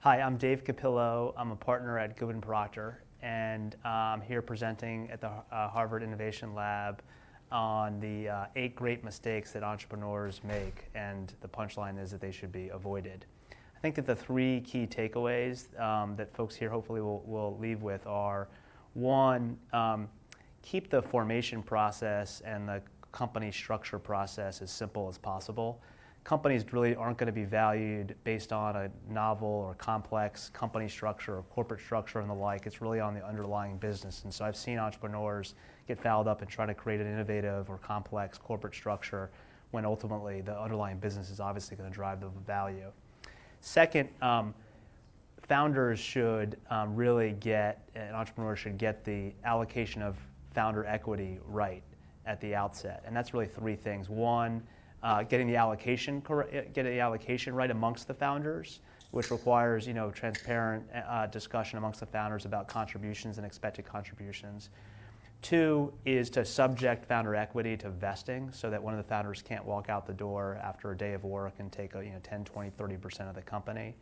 Hi, I'm Dave Cappillo. I'm a partner at Goodwin Procter, and I'm here presenting at the Harvard Innovation Lab on the 8 great mistakes that entrepreneurs make, and the punchline is that they should be avoided. I think that the 3 key takeaways that folks here hopefully will leave with are, 1, keep the formation process and the company structure process as simple as possible. Companies really aren't going to be valued based on a novel or complex company structure or corporate structure and the like. It's really on the underlying business. And so I've seen entrepreneurs get fouled up and try to create an innovative or complex corporate structure when ultimately the underlying business is obviously going to drive the value. Second, founders should really an entrepreneur should get the allocation of founder equity right at the outset. And that's really 3 things. 1, getting the allocation right amongst the founders, which requires transparent discussion amongst the founders about contributions and expected contributions. 2 is to subject founder equity to vesting so that one of the founders can't walk out the door after a day of work and take 10, 20, 30% of the company.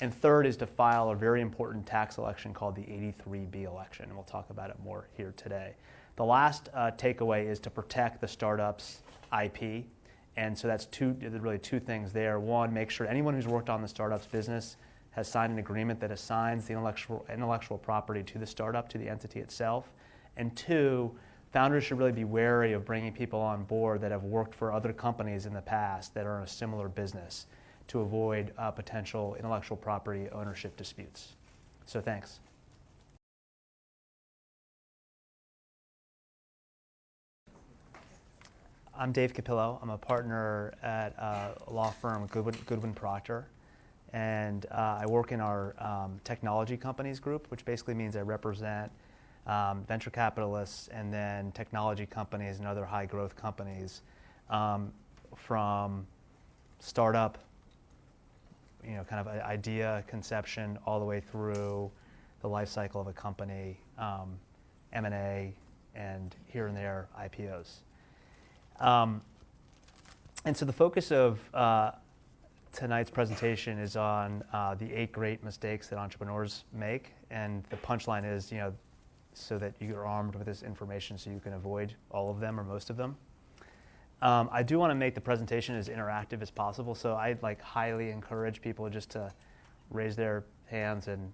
And 3rd is to file a very important tax election called the 83B election, and we'll talk about it more here today. The last takeaway is to protect the startup's IP. And so that's really two things there. 1, make sure anyone who's worked on the startup's business has signed an agreement that assigns the intellectual property to the startup, to the entity itself. And 2, founders should really be wary of bringing people on board that have worked for other companies in the past that are in a similar business to avoid potential intellectual property ownership disputes. So thanks. I'm Dave Cappillo. I'm a partner at a law firm, Goodwin Procter, and I work in our technology companies group, which basically means I represent venture capitalists and then technology companies and other high growth companies from startup, kind of idea conception all the way through the life cycle of a company, M&A, and here and there IPOs. And so the focus of tonight's presentation is on the 8 great mistakes that entrepreneurs make, and the punchline is, so that you're armed with this information so you can avoid all of them or most of them. I do want to make the presentation as interactive as possible, so I'd highly encourage people just to raise their hands and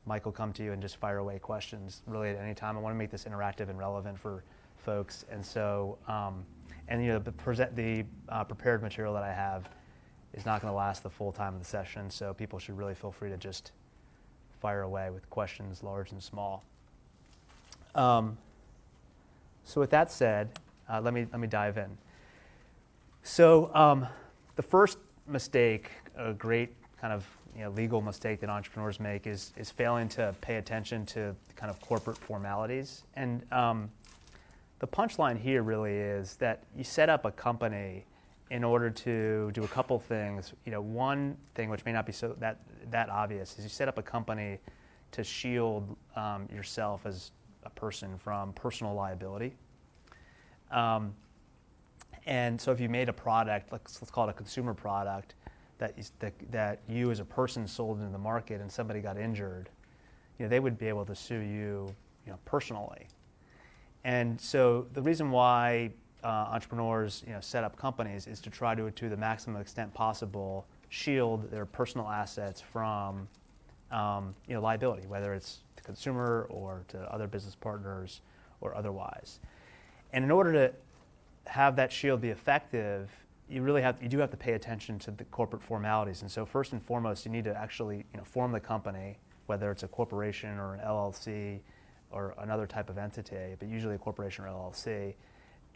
Mike will come to you and just fire away questions really at any time. I want to make this interactive and relevant for folks, and so the prepared material that I have is not going to last the full time of the session, so people should really feel free to just fire away with questions, large and small. So with that said, let me dive in. So the first mistake, a great kind of legal mistake that entrepreneurs make, is failing to pay attention to kind of corporate formalities. And the punchline here really is that you set up a company in order to do a couple things. One thing which may not be so that obvious is you set up a company to shield yourself as a person from personal liability. And so if you made a product, let's call it a consumer product, that you as a person sold into the market and somebody got injured, they would be able to sue you, personally. And so the reason why entrepreneurs set up companies is to try to the maximum extent possible, shield their personal assets from liability, whether it's to consumer or to other business partners or otherwise. And in order to have that shield be effective, you do have to pay attention to the corporate formalities. And so first and foremost, you need to actually form the company, whether it's a corporation or an LLC or another type of entity, but usually a corporation or LLC.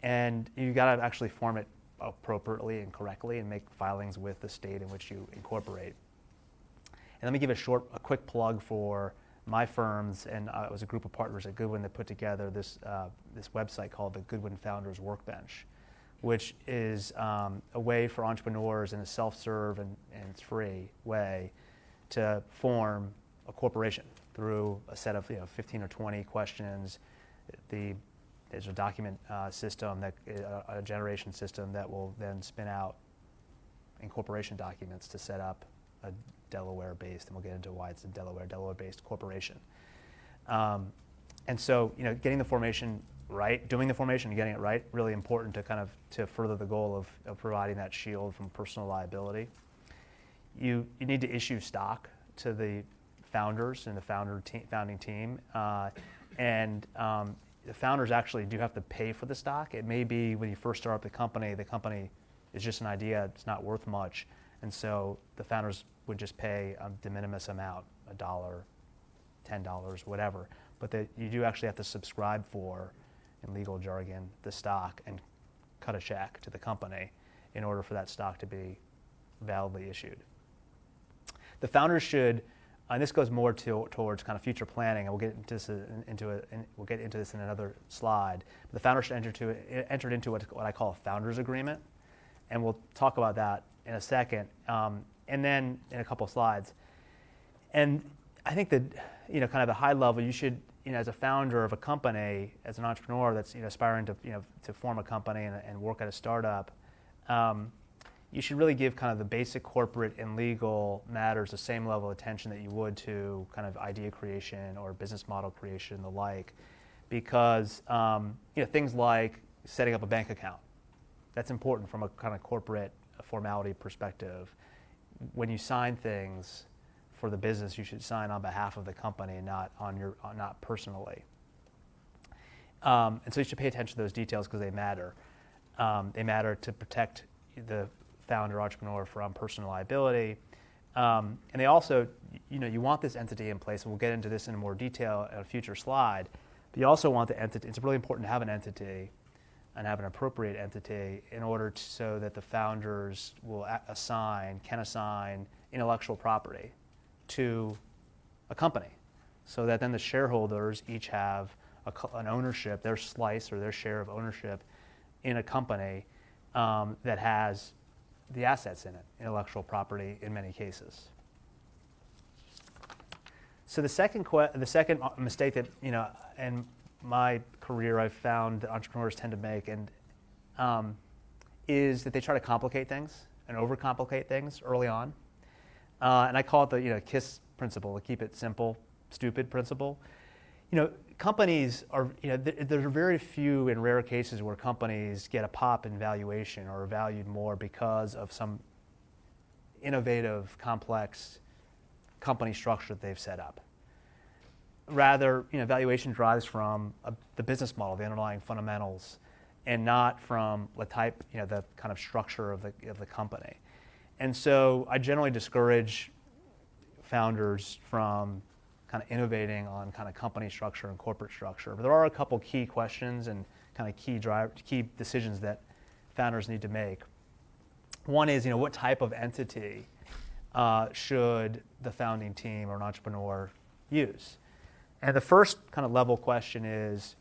And you got to actually form it appropriately and correctly and make filings with the state in which you incorporate. And let me give a quick plug for my firms, and it was a group of partners at Goodwin that put together this website called the Goodwin Founders Workbench, which is a way for entrepreneurs in a self-serve and it's free way to form a corporation through a set of 15 or 20 questions. There's a document system, a generation system that will then spin out incorporation documents to set up a Delaware-based, and we'll get into why it's a Delaware-based corporation. And so, getting the formation right, doing the formation and getting it right, really important to further the goal of providing that shield from personal liability. You need to issue stock to the founders and the founding team, and the founders actually do have to pay for the stock. It may be when you first start up the company is just an idea, it's not worth much, and so the founders would just pay a de minimis amount, $1, $10, whatever, but you do actually have to subscribe for, in legal jargon, the stock and cut a check to the company in order for that stock to be validly issued. The founders should, and this goes more towards kind of future planning, and we'll get into this in another slide. The founders should enter into what I call a founders agreement, and we'll talk about that in a second, and then in a couple of slides. And I think that kind of at a high level, you should, as a founder of a company, as an entrepreneur that's aspiring to form a company and work at a startup, you should really give kind of the basic corporate and legal matters the same level of attention that you would to kind of idea creation or business model creation and the like, because things like setting up a bank account, that's important from a kind of corporate formality perspective. When you sign things for the business, you should sign on behalf of the company, not personally. And so you should pay attention to those details because they matter. They matter to protect the founder entrepreneur from personal liability, and they also, you want this entity in place, and we'll get into this in more detail in a future slide. But you also want the entity. It's really important to have an entity and have an appropriate entity in order so that the founders can assign intellectual property to a company, so that then the shareholders each have an ownership, their slice or their share of ownership in a company that has the assets in it, intellectual property in many cases. So the second mistake that in my career I've found that entrepreneurs tend to make is that they try to complicate things and overcomplicate things early on, and I call it the KISS principle, the keep it simple, stupid principle. Companies are, there are very few and rare cases where companies get a pop in valuation or are valued more because of some innovative, complex company structure that they've set up. Rather, valuation drives from the business model, the underlying fundamentals, and not from the type, the kind of structure of the company. And so I generally discourage founders from kind of innovating on kind of company structure and corporate structure. But there are a couple key questions and kind of key decisions that founders need to make. One is, what type of entity should the founding team or an entrepreneur use? And the first kind of level question is,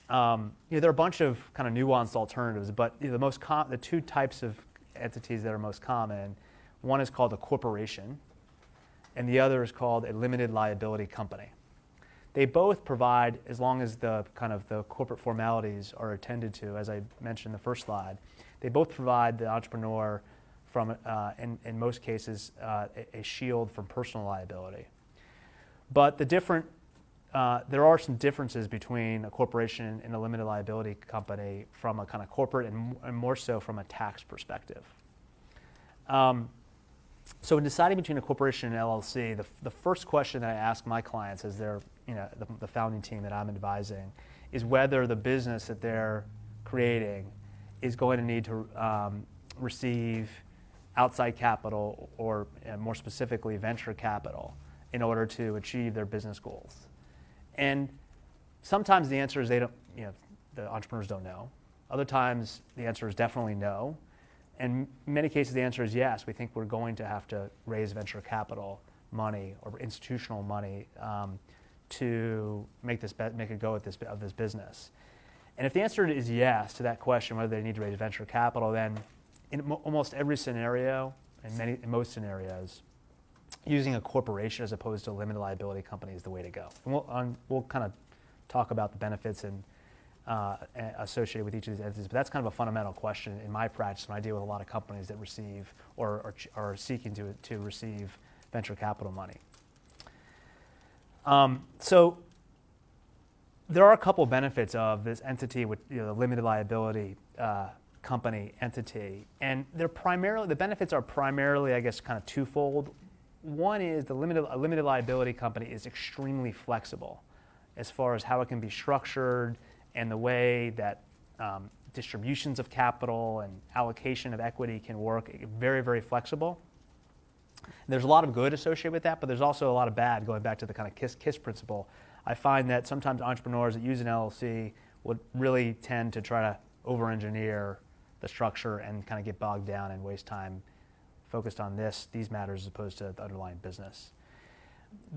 there are a bunch of kind of nuanced alternatives, but the two types of entities that are most common, one is called a corporation, and the other is called a limited liability company. They both provide, as long as the corporate formalities are attended to, as I mentioned in the first slide, they both provide the entrepreneur from, in most cases, a shield from personal liability. But there are some differences between a corporation and a limited liability company from a kind of corporate and more so from a tax perspective. So in deciding between a corporation and LLC, the first question that I ask my clients as they're, the founding team that I'm advising, is whether the business that they're creating is going to need to receive outside capital or more specifically venture capital in order to achieve their business goals. And sometimes the answer is the entrepreneurs don't know. Other times the answer is definitely no. And in many cases, the answer is yes. We think we're going to have to raise venture capital money or institutional money to make a go of this business. And if the answer is yes to that question, whether they need to raise venture capital, then in almost every scenario, in most scenarios, using a corporation as opposed to a limited liability company is the way to go. And we'll kind of talk about the benefits and associated with each of these entities. But that's kind of a fundamental question in my practice when I deal with a lot of companies that receive or are seeking to receive venture capital money. So there are a couple benefits of this entity with the limited liability company entity, and the benefits are primarily, I guess, kind of twofold. One is a limited liability company is extremely flexible as far as how it can be structured and the way that distributions of capital and allocation of equity can work. Very, very flexible. There's a lot of good associated with that, but there's also a lot of bad, going back to the kind of KISS principle. I find that sometimes entrepreneurs that use an LLC would really tend to try to over-engineer the structure and kind of get bogged down and waste time focused on these matters as opposed to the underlying business.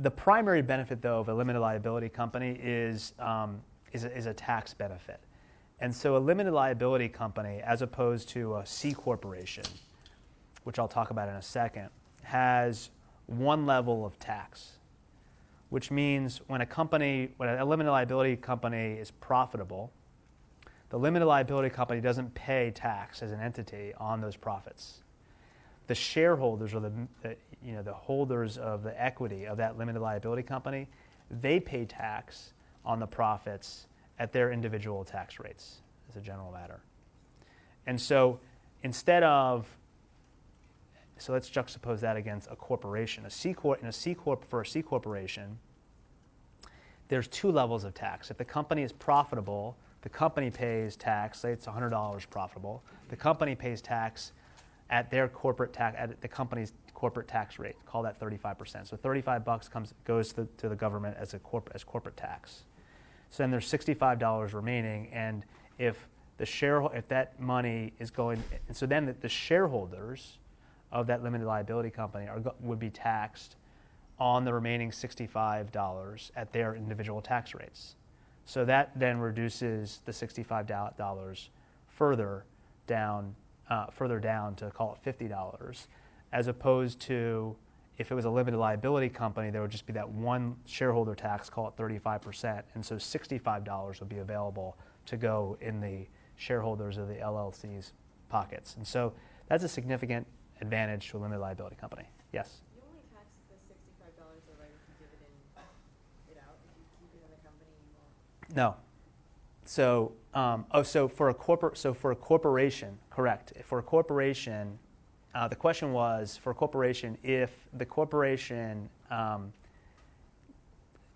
The primary benefit, though, of a limited liability company is a tax benefit. And so a limited liability company, as opposed to a C corporation, which I'll talk about in a second, has one level of tax, which means when a limited liability company is profitable, the limited liability company doesn't pay tax as an entity on those profits. The shareholders, or the holders of the equity of that limited liability company, they pay tax on the profits at their individual tax rates, as a general matter. And so so let's juxtapose that against a corporation. For a C corporation, there's two levels of tax. If the company is profitable, the company pays tax. Say it's $100 profitable. The company pays tax at the company's corporate tax rate. Call that 35%. So $35 goes to the government as corporate tax. So then there's $65 remaining, and if that money is going, and so then the shareholders of that limited liability company would be taxed on the remaining $65 at their individual tax rates. So that then reduces the $65 further down to call it $50, as opposed to if it was a limited liability company, there would just be that one shareholder tax, call it 35%, and so $65 would be available to go in the shareholders of the LLC's pockets. And so that's a significant advantage to a limited liability company. Yes? You only tax the $65, though, right, if you dividend it out. If you keep it in the company, you won't. No. So for a corporation, correct. For a corporation, the question was, for a corporation, if the corporation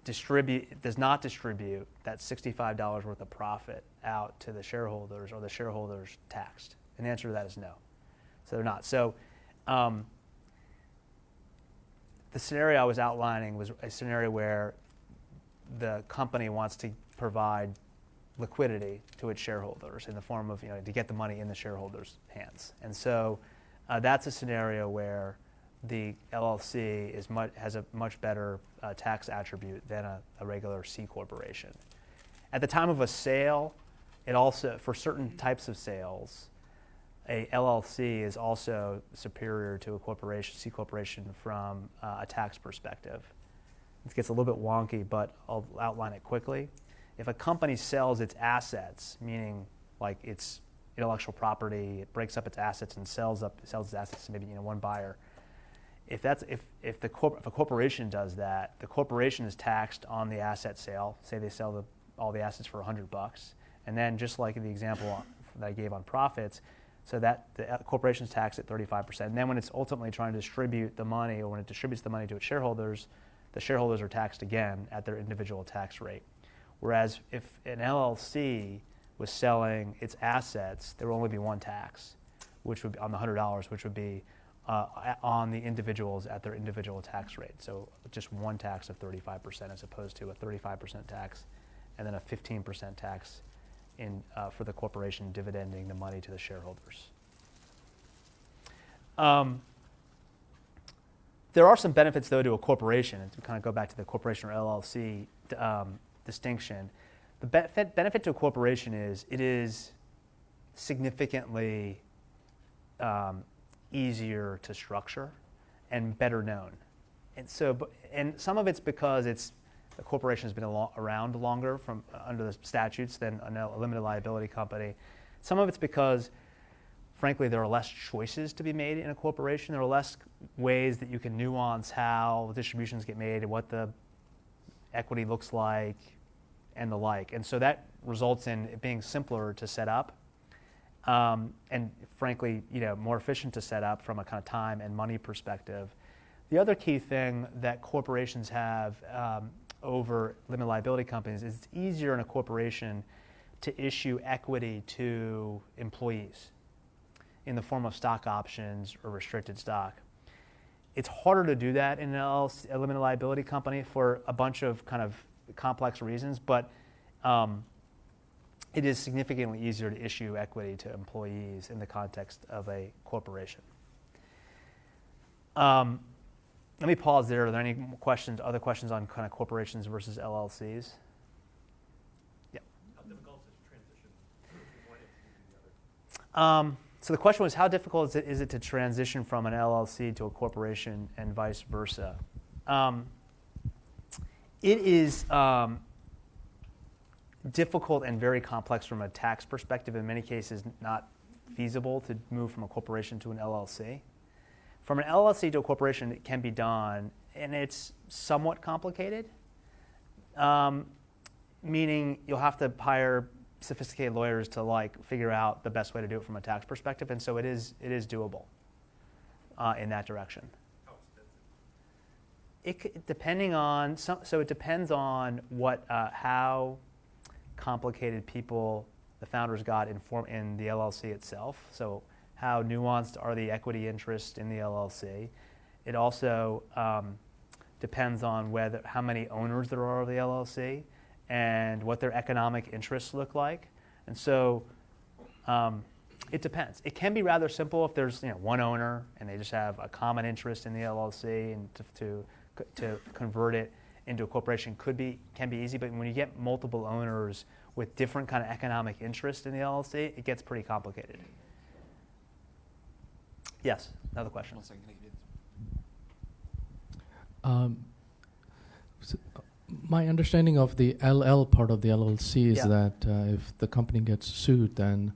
does not distribute that $65 worth of profit out to the shareholders, or the shareholders taxed? And the answer to that is no. So they're not. So the scenario I was outlining was a scenario where the company wants to provide liquidity to its shareholders in the form of, to get the money in the shareholders' hands. And so that's a scenario where the LLC has a much better tax attribute than a regular C corporation. At the time of a sale, it also, for certain types of sales, a LLC is also superior to a corporation, C corporation, from a tax perspective. It gets a little bit wonky, but I'll outline it quickly. If a company sells its assets, meaning like its intellectual property, it breaks up its assets and sells its assets to maybe one buyer. If a corporation does that, the corporation is taxed on the asset sale. Say they sell all the assets for $100, and then just like in the example that I gave on profits, so that the corporation is taxed at 35%. And then when it's ultimately trying to distribute the money, or when it distributes the money to its shareholders, the shareholders are taxed again at their individual tax rate. Whereas if an LLC was selling its assets, there would only be one tax, which would be on the $100, which would be on the individuals at their individual tax rate. So just one tax of 35%, as opposed to a 35% tax and then a 15% tax for the corporation dividending the money to the shareholders. There are some benefits, though, to a corporation, and to kind of go back to the corporation or LLC distinction. The benefit to a corporation is it is significantly easier to structure and better known. And some of it's because it's a corporation has been around longer from under the statutes than a limited liability company. Some of it's because, frankly, there are less choices to be made in a corporation. There are less ways that you can nuance how distributions get made and what the equity looks like and the like. And so that results in it being simpler to set up and, frankly, more efficient to set up from a kind of time and money perspective. The other key thing that corporations have over limited liability companies is it's easier in a corporation to issue equity to employees in the form of stock options or restricted stock. It's harder to do that in a limited liability company for a bunch of kind of complex reasons, but it is significantly easier to issue equity to employees in the context of a corporation. Let me pause there. Are there any questions, other questions on kind of corporations versus LLCs? Yeah. How difficult is it to transition from one entity to the other? So the question was, how difficult is it to transition from an LLC to a corporation and vice versa? It is difficult and very complex from a tax perspective. In many cases, not feasible to move from a corporation to an LLC. From an LLC to a corporation, it can be done, and it's somewhat complicated, meaning you'll have to hire sophisticated lawyers to figure out the best way to do it from a tax perspective, and so it is doable in that direction. How expensive? It depending on it depends on what how complicated the founders got in the LLC itself. So how nuanced are the equity interests in the LLC? It also depends on how many owners there are of the LLC and what their economic interests look like. And so it depends. It can be rather simple if there's one owner and they just have a common interest in the LLC, and to convert it into a corporation can be easy. But when you get multiple owners with different kind of economic interest in the LLC, it gets pretty complicated. Yes, another question. 1 second. My understanding of the LL part of the LLC is Yeah. that if the company gets sued, then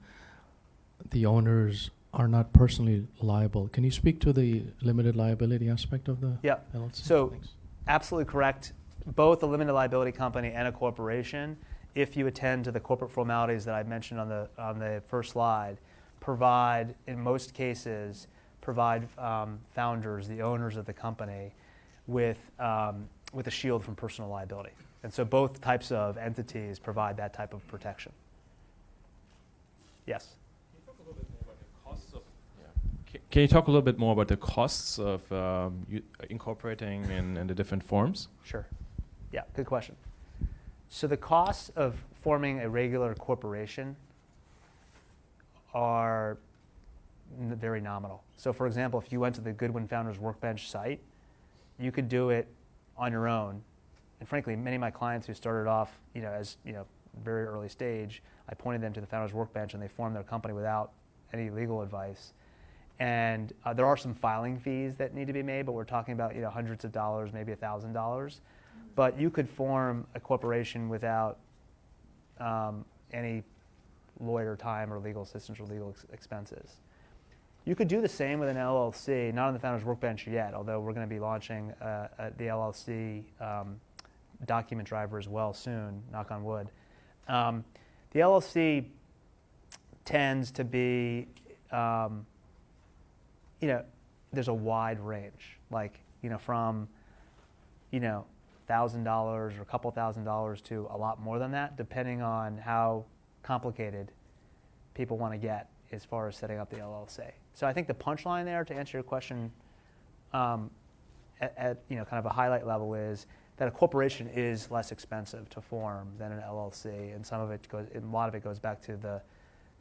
the owners are not personally liable. Can you speak to the limited liability aspect of the Yeah. LLC? So, Thanks. absolutely correct. Both a limited liability company and a corporation, if you attend to the corporate formalities that I mentioned on the first slide, provide, in most cases, founders, the owners of the company, with a shield from personal liability. And so both types of entities provide that type of protection. Yes? Can you talk a little bit more about the costs of incorporating in the different forms? Sure. Yeah, good question. So the costs of forming a regular corporation are very nominal. So for example, if you went to the Goodwin Founders Workbench site, you could do it on your own. And frankly, many of my clients who started off, as very early stage, I pointed them to the Founders Workbench, and they formed their company without any legal advice. And there are some filing fees that need to be made, but we're talking about hundreds of dollars, maybe $1,000. But you could form a corporation without any lawyer time or legal assistance or legal expenses. You could do the same with an LLC, not on the Founders Workbench yet, although we're going to be launching the LLC document driver as well soon, knock on wood. The LLC tends to be, there's a wide range, from, $1,000 or a couple $1,000 to a lot more than that, depending on how complicated people want to get as far as setting up the LLC. So I think the punchline there, to answer your question, at kind of a highlight level, is that a corporation is less expensive to form than an LLC, and a lot of it goes back to the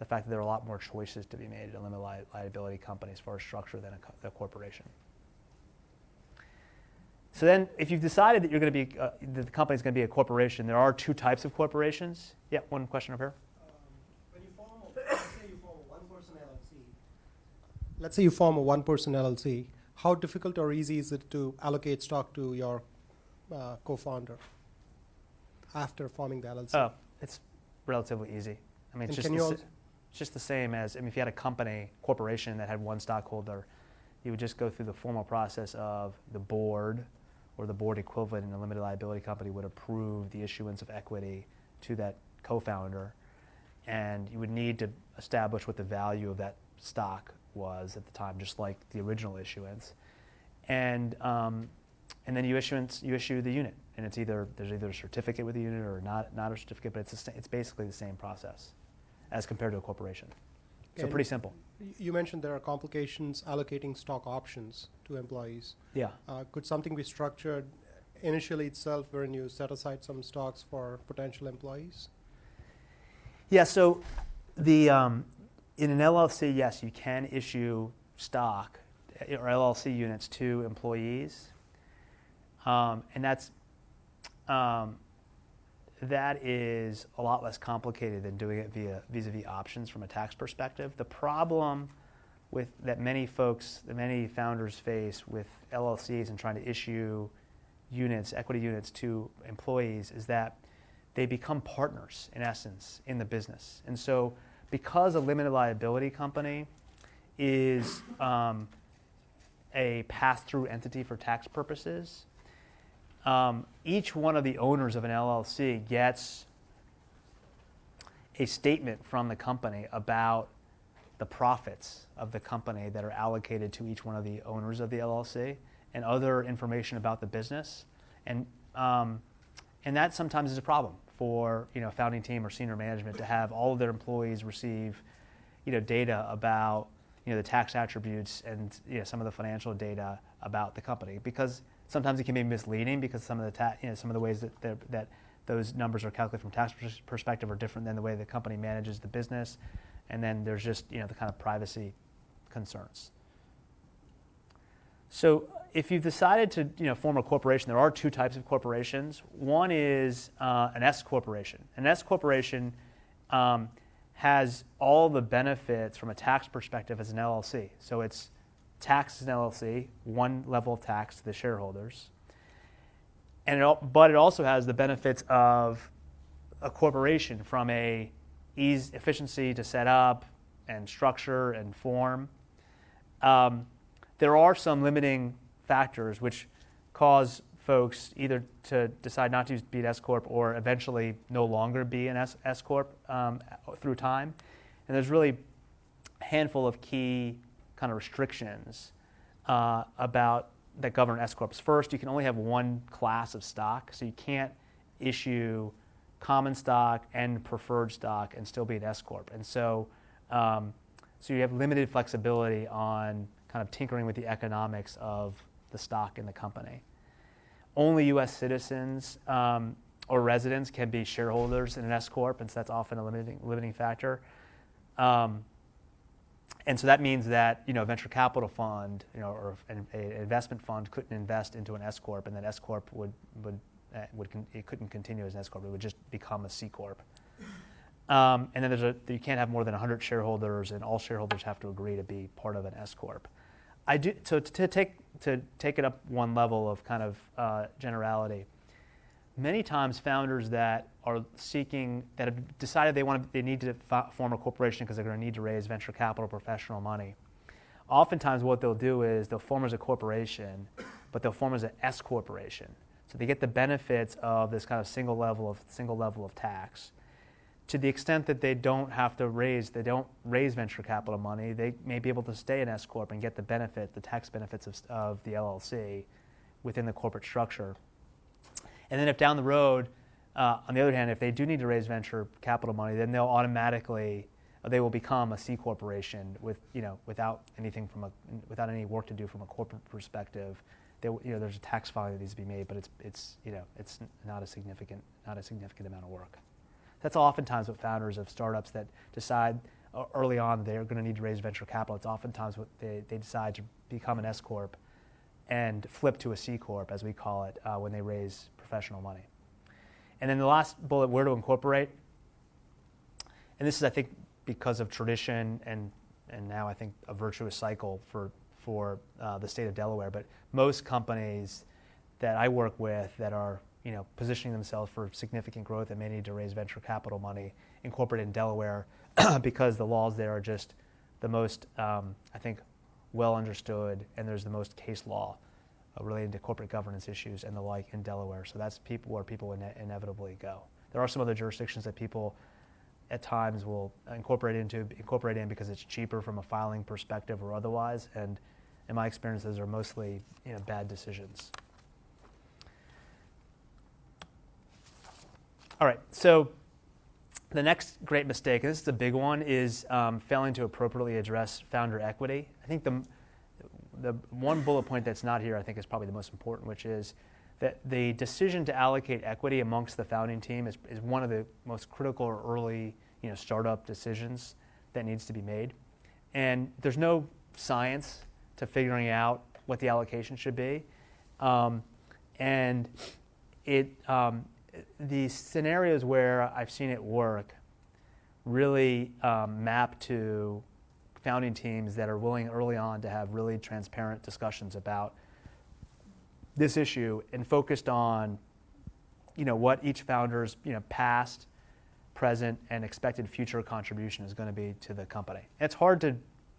fact that there are a lot more choices to be made in a limited liability company as far as structure than a corporation. So then, if you've decided that you're going to be that the company's going to be a corporation, there are two types of corporations. Yeah, one question over here. Let's say you form a one-person LLC. How difficult or easy is it to allocate stock to your co-founder? after forming the LLC? Oh, it's relatively easy. I mean, And it's can you it's just the same as, I mean, if you had a company, corporation that had one stockholder, you would just go through the formal process of the board or the board equivalent in a limited liability company would approve the issuance of equity to that co-founder, and you would need to establish what the value of that stock was at the time, just like the original issuance, and then you issue the unit, and there's either a certificate with the unit or not a certificate, but it's basically the same process as compared to a corporation. So And pretty simple. You mentioned there are complications allocating stock options to employees. Yeah. Could something be structured initially itself wherein you set aside some stocks for potential employees? Yeah, so in an LLC, yes, you can issue stock or LLC units to employees, and that is a lot less complicated than doing it vis-a-vis options from a tax perspective. The problem that many founders face with LLCs and trying to issue equity units to employees is that they become partners, in essence, in the business. And so because a limited liability company is a pass-through entity for tax purposes, each one of the owners of an LLC gets a statement from the company about the profits of the company that are allocated to each one of the owners of the LLC and other information about the business. And that sometimes is a problem for a founding team or senior management to have all of their employees receive data about the tax attributes and some of the financial data about the company, because sometimes it can be misleading because some of the ways that those numbers are calculated from a tax perspective are different than the way the company manages the business, and then there's just the kind of privacy concerns. So if you've decided to form a corporation, there are two types of corporations. One is an S corporation. An S corporation has all the benefits from a tax perspective as an LLC. So it's taxed as an LLC, one level of tax to the shareholders, but it also has the benefits of a corporation from efficiency to set up and structure and form. There are some limiting factors which cause folks either to decide not to be an S corp or eventually no longer be an S corp through time, and there's really a handful of key kind of restrictions that govern S corps. First, you can only have one class of stock, so you can't issue common stock and preferred stock and still be an S corp. And so you have limited flexibility on kind of tinkering with the economics of the stock in the company. Only U.S. citizens or residents can be shareholders in an S corp, and so that's often a limiting factor. And so that means that a venture capital fund, or an investment fund couldn't invest into an S corp, and that S corp it couldn't continue as an S corp. It would just become a C corp. And then you can't have more than 100 shareholders, and all shareholders have to agree to be part of an S corp. So to take it up one level of kind of generality, many times founders that are that have decided they need to form a corporation because they're going to need to raise venture capital, professional money. Oftentimes what they'll do is they'll form as a corporation, but they'll form as an S corporation. So they get the benefits of this kind of single level of tax. To the extent that they don't raise venture capital money, they may be able to stay an S corp and get the tax benefits of the LLC within the corporate structure. And then if down the road, on the other hand, if they do need to raise venture capital money, then they will become a C corporation without any work to do from a corporate perspective. There's a tax filing that needs to be made, but it's not a significant amount of work. That's oftentimes what founders of startups that decide early on they're going to need to raise venture capital. It's oftentimes what they decide to become an S corp and flip to a C corp, as we call it, when they raise professional money. And then the last bullet, where to incorporate. And this is, I think, because of tradition and now I think a virtuous cycle for the state of Delaware. But most companies that I work with that are positioning themselves for significant growth and may need to raise venture capital money, incorporated in Delaware because the laws there are just the most, I think, well understood, and there's the most case law related to corporate governance issues and the like in Delaware. So that's where people inevitably go. There are some other jurisdictions that people at times will incorporate in because it's cheaper from a filing perspective or otherwise, and in my experience, those are mostly bad decisions. All right, so the next great mistake, and this is a big one, is failing to appropriately address founder equity. I think the one bullet point that's not here, I think, is probably the most important, which is that the decision to allocate equity amongst the founding team is one of the most critical or early startup decisions that needs to be made. And there's no science to figuring out what the allocation should be. And the scenarios where I've seen it work really map to founding teams that are willing early on to have really transparent discussions about this issue and focused on what each founder's past, present, and expected future contribution is going to be to the company. It's hard to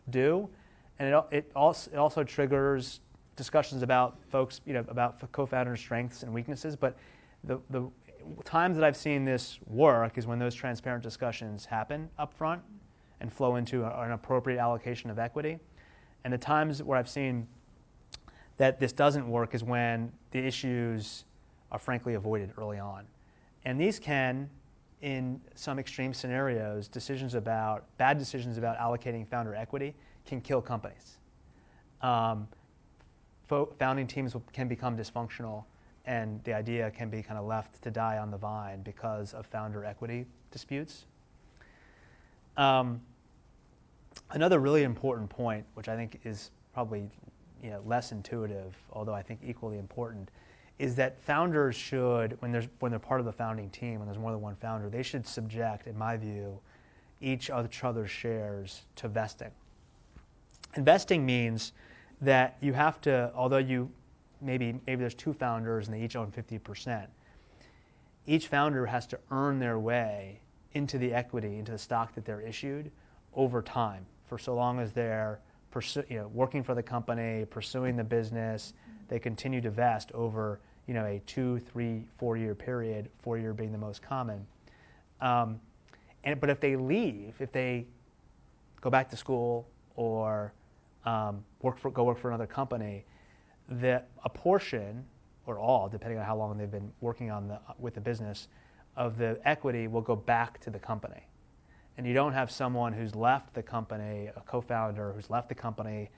do, and it also triggers discussions about folks, about co-founders' strengths and weaknesses. But the times that I've seen this work is when those transparent discussions happen up front and flow into an appropriate allocation of equity. And the times where I've seen that this doesn't work is when the issues are frankly avoided early on. And these can, in some extreme scenarios, bad decisions about allocating founder equity can kill companies. Founding teams can become dysfunctional, and the idea can be kind of left to die on the vine because of founder equity disputes. Another really important point, which I think is probably less intuitive, although I think equally important, is that founders should, when they're part of the founding team, when there's more than one founder, they should subject, in my view, each other's shares to vesting. And vesting means that you have to, although maybe there's two founders and they each own 50%, each founder has to earn their way into the equity, into the stock that they're issued over time, for so long as they're working for the company, pursuing the business. They continue to vest over a 2, 3, 4-year period, 4-year being the most common. But if they leave, if they go back to school or go work for another company, a portion, or all, depending on how long they've been working with the business, of the equity will go back to the company. And you don't have someone who's left the company, a co-founder who's left the company,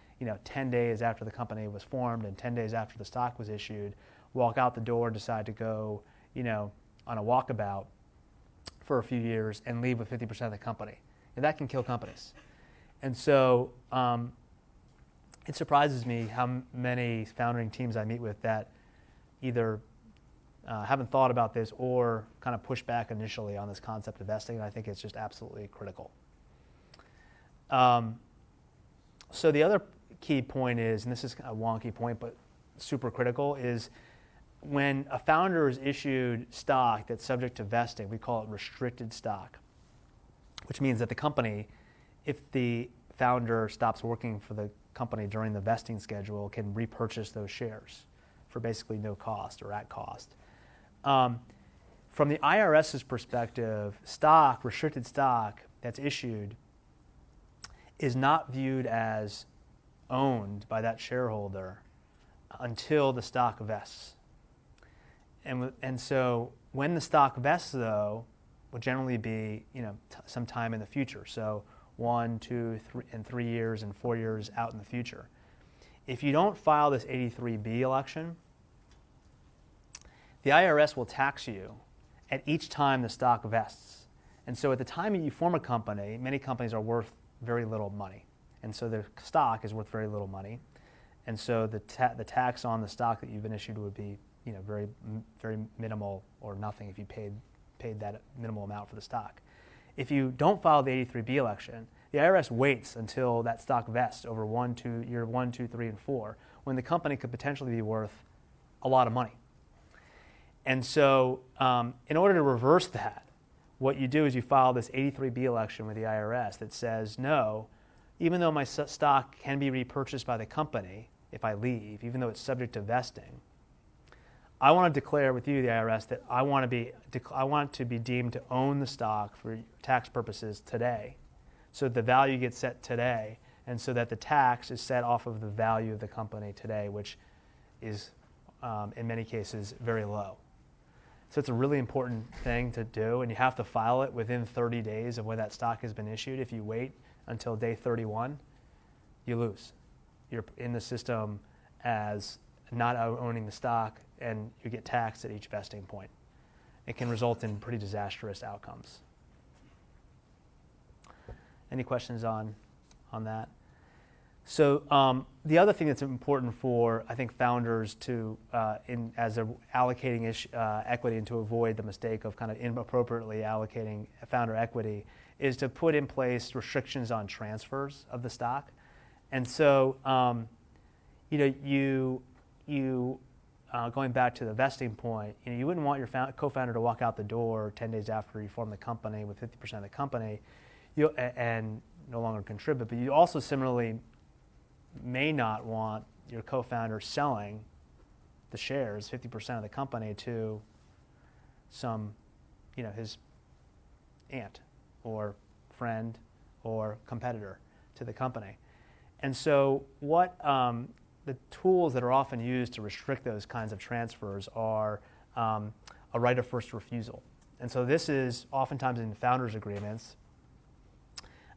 10 days after the company was formed and 10 days after the stock was issued, walk out the door and decide to go, on a walkabout for a few years and leave with 50% of the company. And that can kill companies. And so it surprises me how many founding teams I meet with that either haven't thought about this or kind of push back initially on this concept of vesting, and I think it's just absolutely critical. So the other key point is, and this is a wonky point but super critical, is when a founder is issued stock that's subject to vesting, we call it restricted stock, which means that the company, if the founder stops working for the company during the vesting schedule, can repurchase those shares for basically no cost or at cost. From the IRS's perspective, restricted stock that's issued is not viewed as owned by that shareholder until the stock vests. And so when the stock vests, though, will generally be some time in the future. So 1, 2, 3 years and 4 years out in the future. If you don't file this 83B election, the IRS will tax you at each time the stock vests. And so at the time that you form a company, many companies are worth very little money. And so their stock is worth very little money. And so the tax on the stock that you've been issued would be very, very minimal or nothing if you paid that minimal amount for the stock. If you don't file the 83B election, the IRS waits until that stock vests over year 1, 2, 3, and 4, when the company could potentially be worth a lot of money. And so in order to reverse that, what you do is you file this 83B election with the IRS that says, no, even though my stock can be repurchased by the company if I leave, even though it's subject to vesting, I want to declare with you, the IRS, that I want to be deemed to own the stock for tax purposes today, so that the value gets set today, and so that the tax is set off of the value of the company today, which is, in many cases, very low. So it's a really important thing to do, and you have to file it within 30 days of when that stock has been issued. If you wait until day 31, you lose. You're in the system as not owning the stock, and you get taxed at each vesting point. It can result in pretty disastrous outcomes. Any questions on that? So the other thing that's important for, I think, founders to, as they're allocating equity and to avoid the mistake of kind of inappropriately allocating founder equity, is to put in place restrictions on transfers of the stock. And so, going back to the vesting point, you wouldn't want your co-founder to walk out the door 10 days after you form the company with 50% of the company and no longer contribute. But you also similarly may not want your co-founder selling the shares, 50% of the company, to some, his aunt or friend or competitor to the company. And so what the tools that are often used to restrict those kinds of transfers are a right of first refusal. And so this is oftentimes in founders' agreements,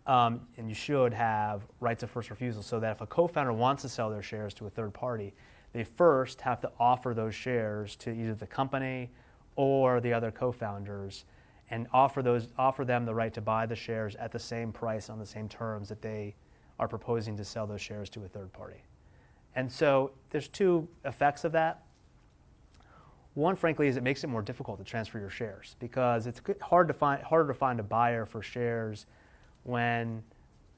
and you should have rights of first refusal, so that if a co-founder wants to sell their shares to a third party, they first have to offer those shares to either the company or the other co-founders, and offer them the right to buy the shares at the same price on the same terms that they are proposing to sell those shares to a third party. And so there's two effects of that. One, frankly, is it makes it more difficult to transfer your shares, because it's harder to find a buyer for shares when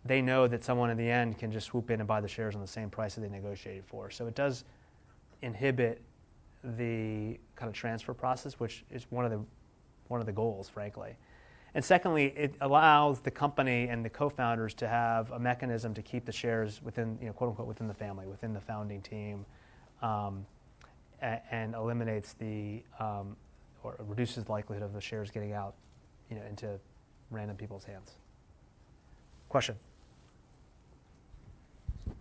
they know that someone in the end can just swoop in and buy the shares on the same price that they negotiated for. So it does inhibit the kind of transfer process, which is one of the goals, frankly. And secondly, it allows the company and the co-founders to have a mechanism to keep the shares within, quote unquote, within the family, within the founding team, and eliminates or reduces the likelihood of the shares getting out, into random people's hands. Question?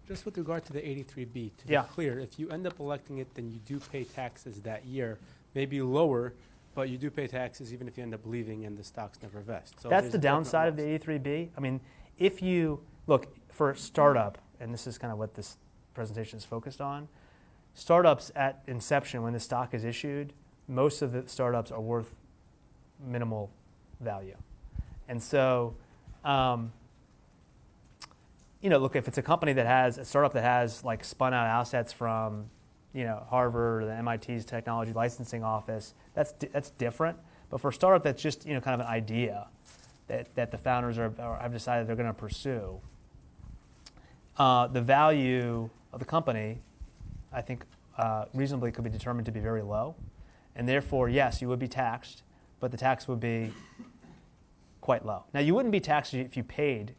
Just with regard to the 83B, to be Yeah. clear, if you end up electing it, then you do pay taxes that year, maybe lower, but you do pay taxes even if you end up leaving and the stocks never vest. So That's there's the a definite downside of the loss. 83B. I mean, if you look for a startup, and this is kind of what this presentation is focused on, startups at inception, when the stock is issued, most of the startups are worth minimal value. And so, look, if it's a company a startup that has like spun out assets from, Harvard or the MIT's technology licensing office, that's different. But for a startup that's just, kind of an idea that the founders have decided they're going to pursue, the value of the company, I think, reasonably could be determined to be very low. And therefore, yes, you would be taxed, but the tax would be quite low. Now, you wouldn't be taxed if you paid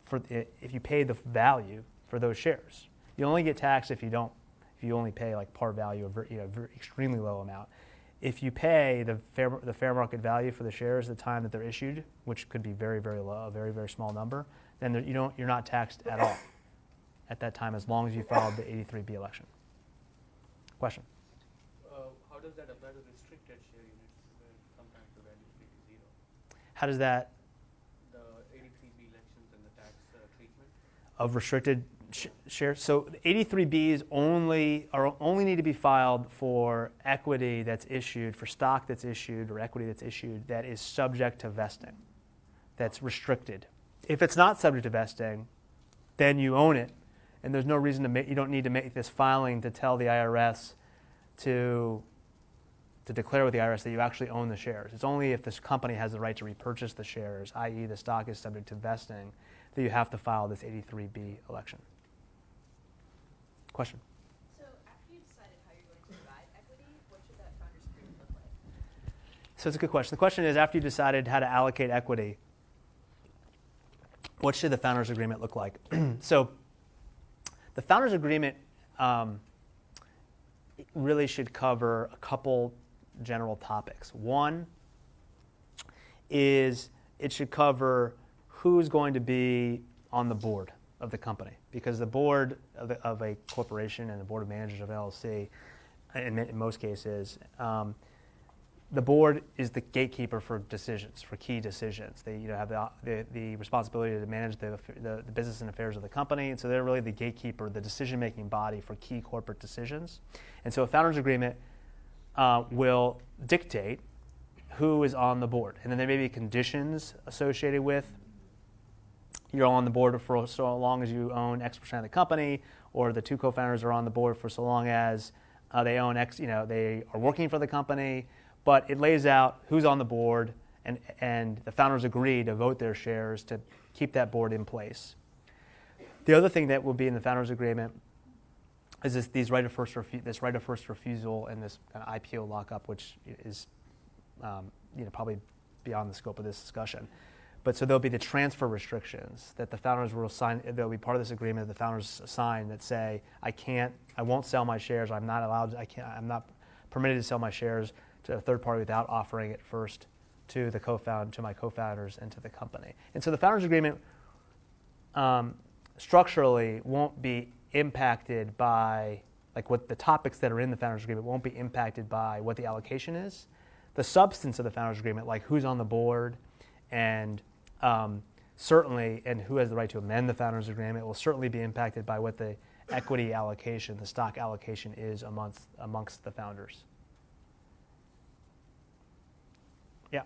the value for those shares. You only get taxed if you only pay like par value, a very extremely low amount. If you pay the fair market value for the shares at the time that they're issued, which could be very, very low, a very, very small number, then you're not taxed at all at that time, as long as you filed the 83B election. Question? How does that apply to restricted share units where sometimes the value is zero? How does that The 83B elections and the tax treatment? of restricted shares? So the 83Bs only need to be filed for equity that's issued, for stock that's issued or equity that's issued that is subject to vesting, that's restricted. If it's not subject to vesting, then you own it, and there's no reason you don't need to make this filing to tell the IRS to declare with the IRS that you actually own the shares. It's only if this company has the right to repurchase the shares, i.e. the stock is subject to vesting, that you have to file this 83B election. Question? So after you decided how you're going to divide equity, what should that founder's agreement look So it's a good question. The question is, after you decided how to allocate equity, what should the founders agreement look like? So the founders agreement really should cover a couple general topics. One is it should cover who's going to be on the board of the company, because the board of a corporation and the board of managers of LLC, in most cases, the board is the gatekeeper for decisions, for key decisions. They have the responsibility to manage the business and affairs of the company, and so they're really the gatekeeper, the decision-making body for key corporate decisions. And so a founders agreement will dictate who is on the board. And then there may be conditions associated with you're on the board for so long as you own X% of the company, or the two co-founders are on the board for so long as they own X, they are working for the company. But it lays out who's on the board, and the founders agree to vote their shares to keep that board in place. The other thing that will be in the founders agreement is this right of first refusal and this kind of IPO lockup, which is probably beyond the scope of this discussion. But so there'll be the transfer restrictions that the founders will sign. There'll be part of this agreement that the founders sign that say, I won't sell my shares. I'm not permitted to sell my shares to a third party without offering it first to my co-founders and to the company. And so the founders agreement structurally won't be impacted by, what the topics that are in the founders agreement won't be impacted by what the allocation is. The substance of the founders agreement, like who's on the board and certainly, and who has the right to amend the founders agreement, will certainly be impacted by what the equity allocation, the stock allocation is amongst the founders. Yeah.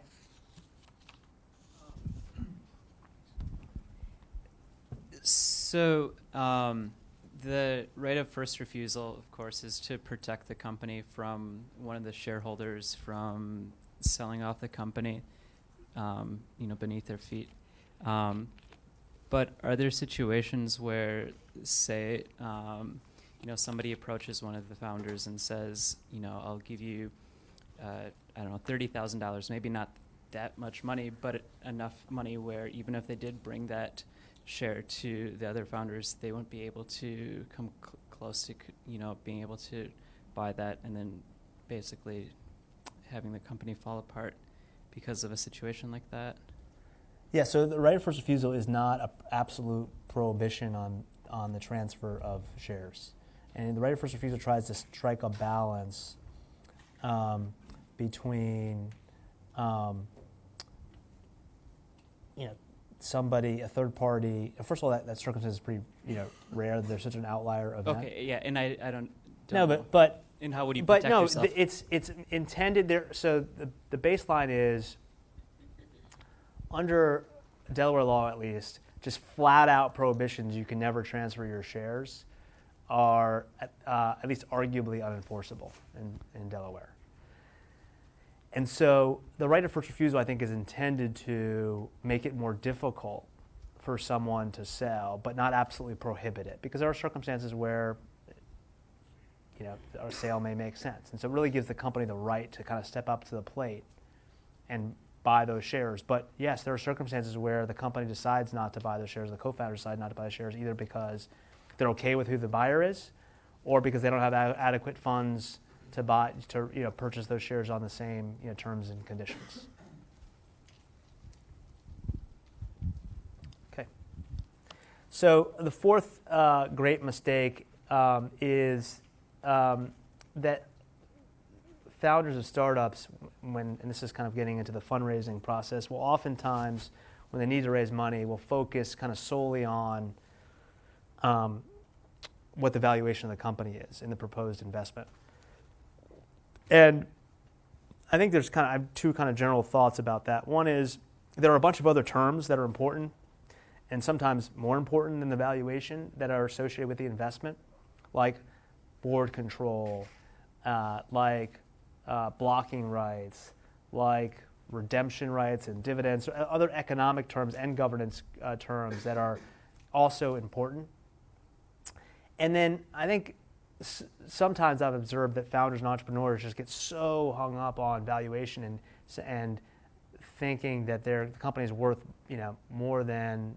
So the right of first refusal, of course, is to protect the company from one of the shareholders from selling off the company, beneath their feet. But are there situations where, say, somebody approaches one of the founders and says, I'll give you, $30,000, maybe not that much money, but enough money where even if they did bring that share to the other founders, they wouldn't be able to come close to, being able to buy that, and then basically having the company fall apart because of a situation like that? Yeah, so the right of first refusal is not an absolute prohibition on the transfer of shares. And the right of first refusal tries to strike a balance between somebody, a third party. First of all, that circumstance is pretty rare. There's such an outlier event. Okay, yeah, and I don't No, know. but and how would you protect yourself? But it's intended there. So the baseline is, under Delaware law at least, just flat out prohibitions. You can never transfer your shares are at least arguably unenforceable in Delaware. And so the right of first refusal, I think, is intended to make it more difficult for someone to sell, but not absolutely prohibit it, because there are circumstances where our sale may make sense. And so it really gives the company the right to kind of step up to the plate and buy those shares. But yes, there are circumstances where the company decides not to buy those shares, the co-founders decide not to buy the shares, either because they're okay with who the buyer is, or because they don't have adequate funds to purchase those shares on the same terms and conditions. Okay. So the fourth great mistake is that founders of startups, and this is kind of getting into the fundraising process, will oftentimes, when they need to raise money, will focus kind of solely on what the valuation of the company is in the proposed investment. And I think I have two kind of general thoughts about that. One is there are a bunch of other terms that are important, and sometimes more important than the valuation, that are associated with the investment, like board control, like blocking rights, like redemption rights and dividends, other economic terms and governance terms that are also important. And then I think sometimes I've observed that founders and entrepreneurs just get so hung up on valuation and thinking that the company is worth more than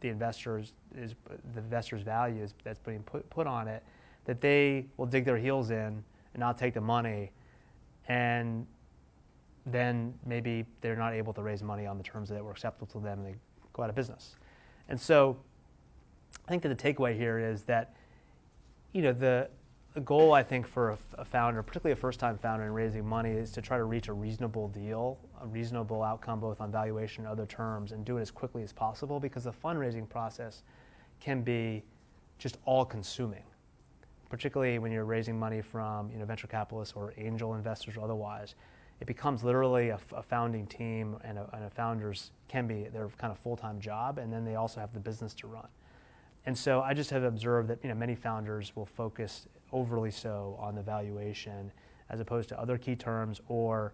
the investor's value that's being put on it, that they will dig their heels in and not take the money, and then maybe they're not able to raise money on the terms that were acceptable to them, and they go out of business. And so I think that the takeaway here is that the goal, I think, for a founder, particularly a first-time founder in raising money, is to try to reach a reasonable deal, a reasonable outcome both on valuation and other terms, and do it as quickly as possible, because the fundraising process can be just all-consuming, particularly when you're raising money from venture capitalists or angel investors or otherwise. It becomes literally a founding team, and a founder's can be their kind of full-time job, and then they also have the business to run. And so I just have observed that many founders will focus overly so on the valuation as opposed to other key terms, or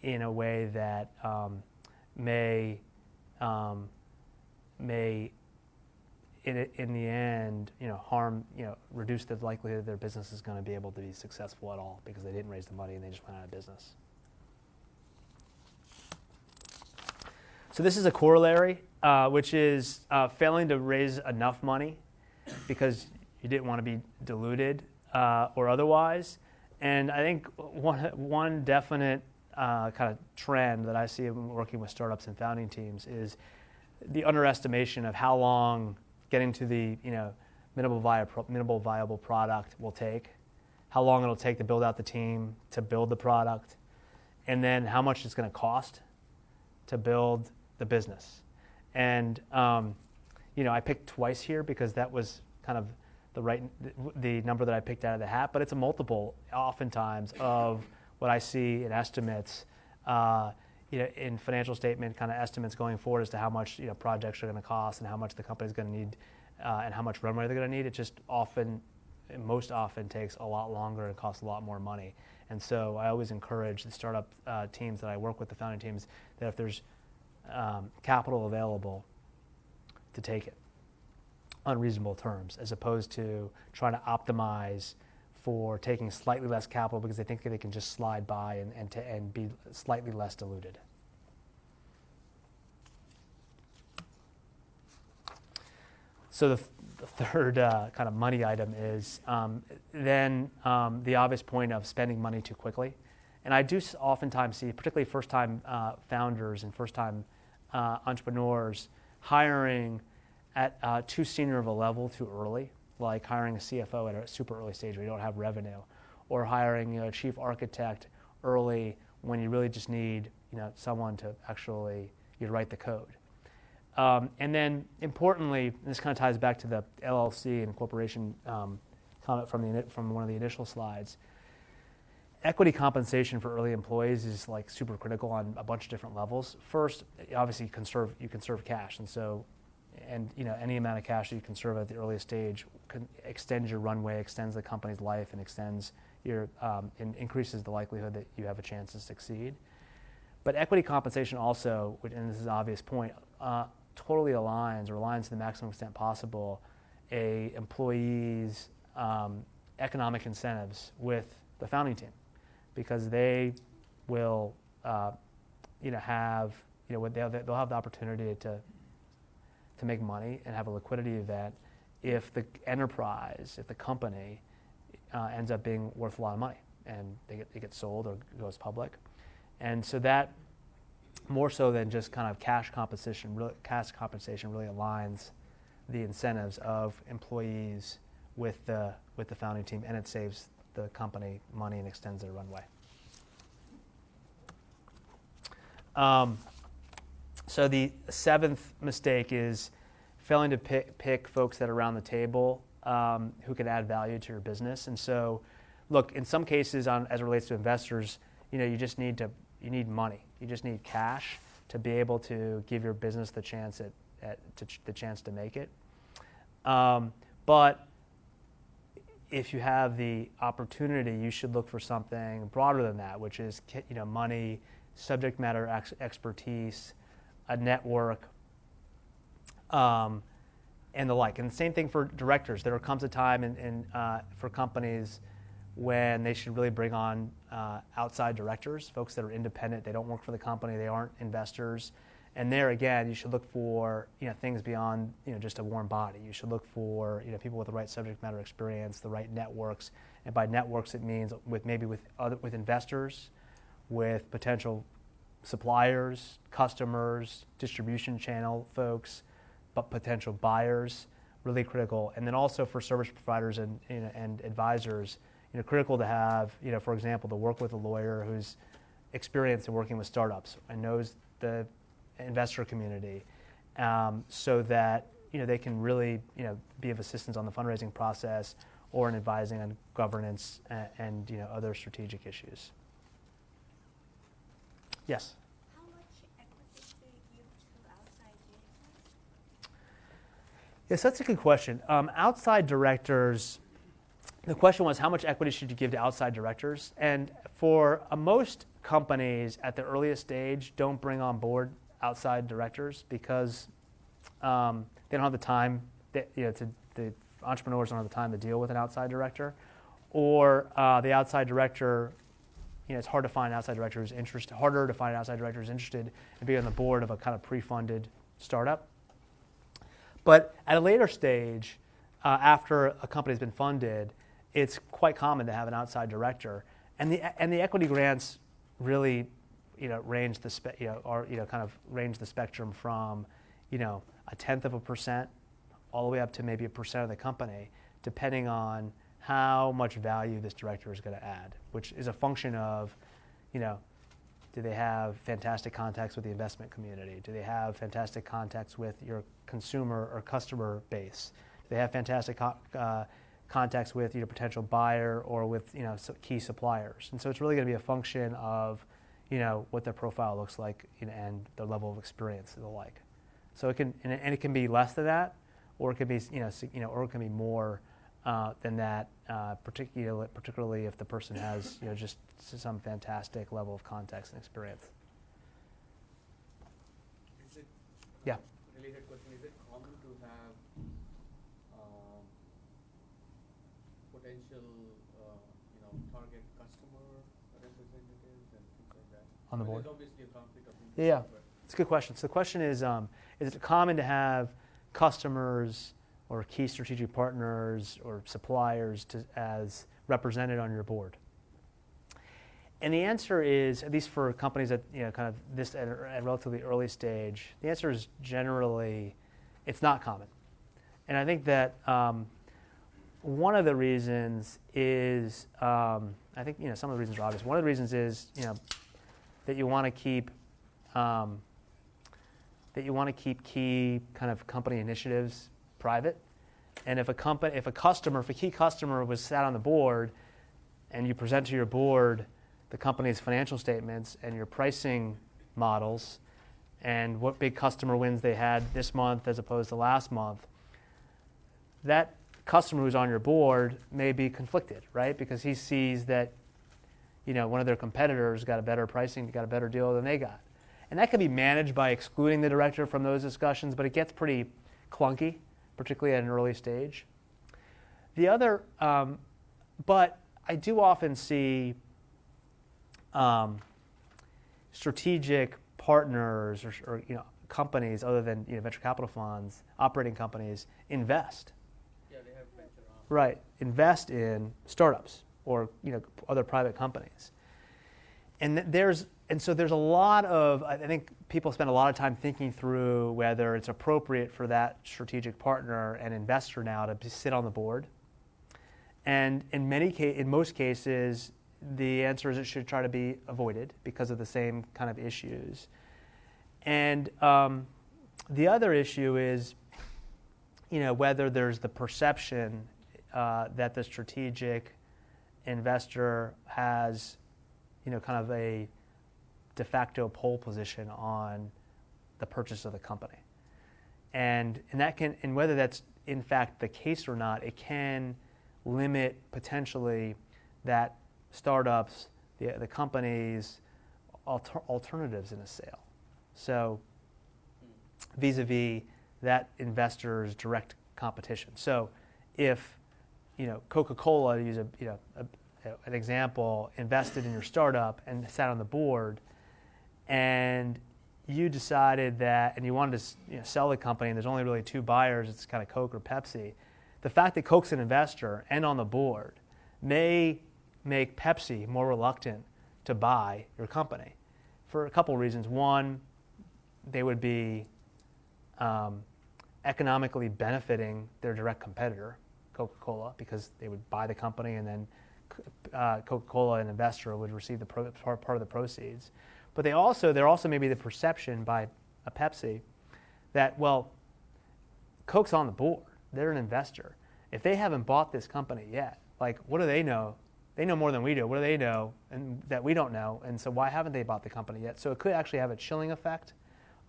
in a way that may in the end harm, reduce the likelihood that their business is going to be able to be successful at all because they didn't raise the money and they just went out of business. So this is a corollary, which is failing to raise enough money because you didn't want to be diluted or otherwise. And I think one definite kind of trend that I see in working with startups and founding teams is the underestimation of how long getting to the minimal viable product will take, how long it'll take to build out the team, to build the product, and then how much it's going to cost to build the business. And I picked twice here because that was kind of the number that I picked out of the hat, but it's a multiple oftentimes of what I see in estimates, in financial statement kind of estimates going forward as to how much projects are going to cost and how much the company's going to need and how much runway they're going to need. It just most often takes a lot longer and costs a lot more money. And so I always encourage the startup teams that I work with, the founding teams, that if there's capital available, to take it on reasonable terms, as opposed to trying to optimize for taking slightly less capital because they think they can just slide by and be slightly less diluted. So the third kind of money item is then the obvious point of spending money too quickly. And I do oftentimes see, particularly first-time founders and first-time entrepreneurs, hiring at too senior of a level too early, like hiring a CFO at a super early stage where you don't have revenue, or hiring a chief architect early when you really just need someone to actually write the code. And then importantly, and this kind of ties back to the LLC and corporation comment from one of the initial slides, equity compensation for early employees is like super critical on a bunch of different levels. First, obviously you conserve cash, and any amount of cash that you conserve at the earliest stage extends your runway, extends the company's life, and extends and increases the likelihood that you have a chance to succeed. But equity compensation also, and this is an obvious point, totally aligns to the maximum extent possible a employee's economic incentives with the founding team, because they will have they'll have the opportunity to make money and have a liquidity event if the enterprise, if the company ends up being worth a lot of money and it gets sold or goes public. And so that, more so than just kind of cash compensation really aligns the incentives of employees with the founding team, and it saves the company money and extends their runway. So the seventh mistake is failing to pick folks that are around the table who can add value to your business. And so, look, in some cases, as it relates to investors, you just need money. You just need cash to be able to give your business the chance to make it. But if you have the opportunity, you should look for something broader than that, which is money, subject matter expertise, a network, and and the like. And the same thing for directors. There comes a time for companies when they should really bring on outside directors, folks that are independent. They don't work for the company. They aren't investors. And there again, you should look for things beyond just a warm body. You should look for people with the right subject matter experience, the right networks. And by networks, it means with investors, with potential suppliers, customers, distribution channel folks, but potential buyers, really critical. And then also for service providers and advisors, critical to have, for example, to work with a lawyer who's experienced in working with startups and knows the investor community, so that they can really be of assistance on the fundraising process or in advising on governance and other strategic issues. Yes. How much equity do you give to outside directors? Yes, that's a good question. Outside directors, the question was how much equity should you give to outside directors? And for most companies at the earliest stage, don't bring on board outside directors because they don't have the time. The entrepreneurs don't have the time to deal with an outside director, or the outside director. It's hard to find an outside director who's interested. Harder to find an outside director who's interested in being on the board of a kind of pre-funded startup. But at a later stage, after a company's been funded, it's quite common to have an outside director, and the equity grants really, range the range the spectrum from, 0.1% all the way up to maybe 1% of the company, depending on how much value this director is going to add, which is a function of, do they have fantastic contacts with the investment community? Do they have fantastic contacts with your consumer or customer base? Do they have fantastic contacts with your potential buyer or with key suppliers? And so it's really going to be a function of what their profile looks like and the level of experience and the like. So it can be less than that, or it could be or it can be more than that, particularly if the person has just some fantastic level of context and experience. Is it Yeah. related question? Is it common to have potential target customer representatives and things like that On the board? There's obviously a conflict of interest. Yeah, but it's a good question. So the question is it common to have customers or key strategic partners or suppliers as represented on your board? And the answer is, at least for companies at kind of this at a relatively early stage, the answer is generally it's not common. And I think that one of the reasons is I think some of the reasons are obvious. One of the reasons is that you want to keep key kind of company initiatives private. And if a key customer was sat on the board and you present to your board the company's financial statements and your pricing models and what big customer wins they had this month as opposed to last month, that customer who's on your board may be conflicted, right? Because he sees that one of their competitors got a better pricing, got a better deal than they got. And that can be managed by excluding the director from those discussions, but it gets pretty clunky, particularly at an early stage. The other, but I do often see strategic partners or companies other than venture capital funds, operating companies, invest. yeah, they have venture arms. Right, invest in startups or other private companies. And so there's a lot of, I think people spend a lot of time thinking through whether it's appropriate for that strategic partner and investor now to sit on the board. And in most cases, the answer is it should try to be avoided because of the same kind of issues. And the other issue is, whether there's the perception that the strategic investor has, kind of a de facto pole position on the purchase of the company, and whether that's in fact the case or not, it can limit potentially that startups, the company's alternatives in a sale. So vis-a-vis that investor's direct competition. So if Coca-Cola, to use an example, invested in your startup and sat on the board, and you decided that, and you wanted to sell the company, and there's only really two buyers, it's kind of Coke or Pepsi, the fact that Coke's an investor and on the board may make Pepsi more reluctant to buy your company for a couple reasons. One, they would be economically benefiting their direct competitor, Coca-Cola, because they would buy the company and then Coca-Cola, an investor, would receive the part of the proceeds. But there also may be the perception by a Pepsi that, well, Coke's on the board. They're an investor. If they haven't bought this company yet, like, what do they know? They know more than we do. What do they know and that we don't know? And so why haven't they bought the company yet? So it could actually have a chilling effect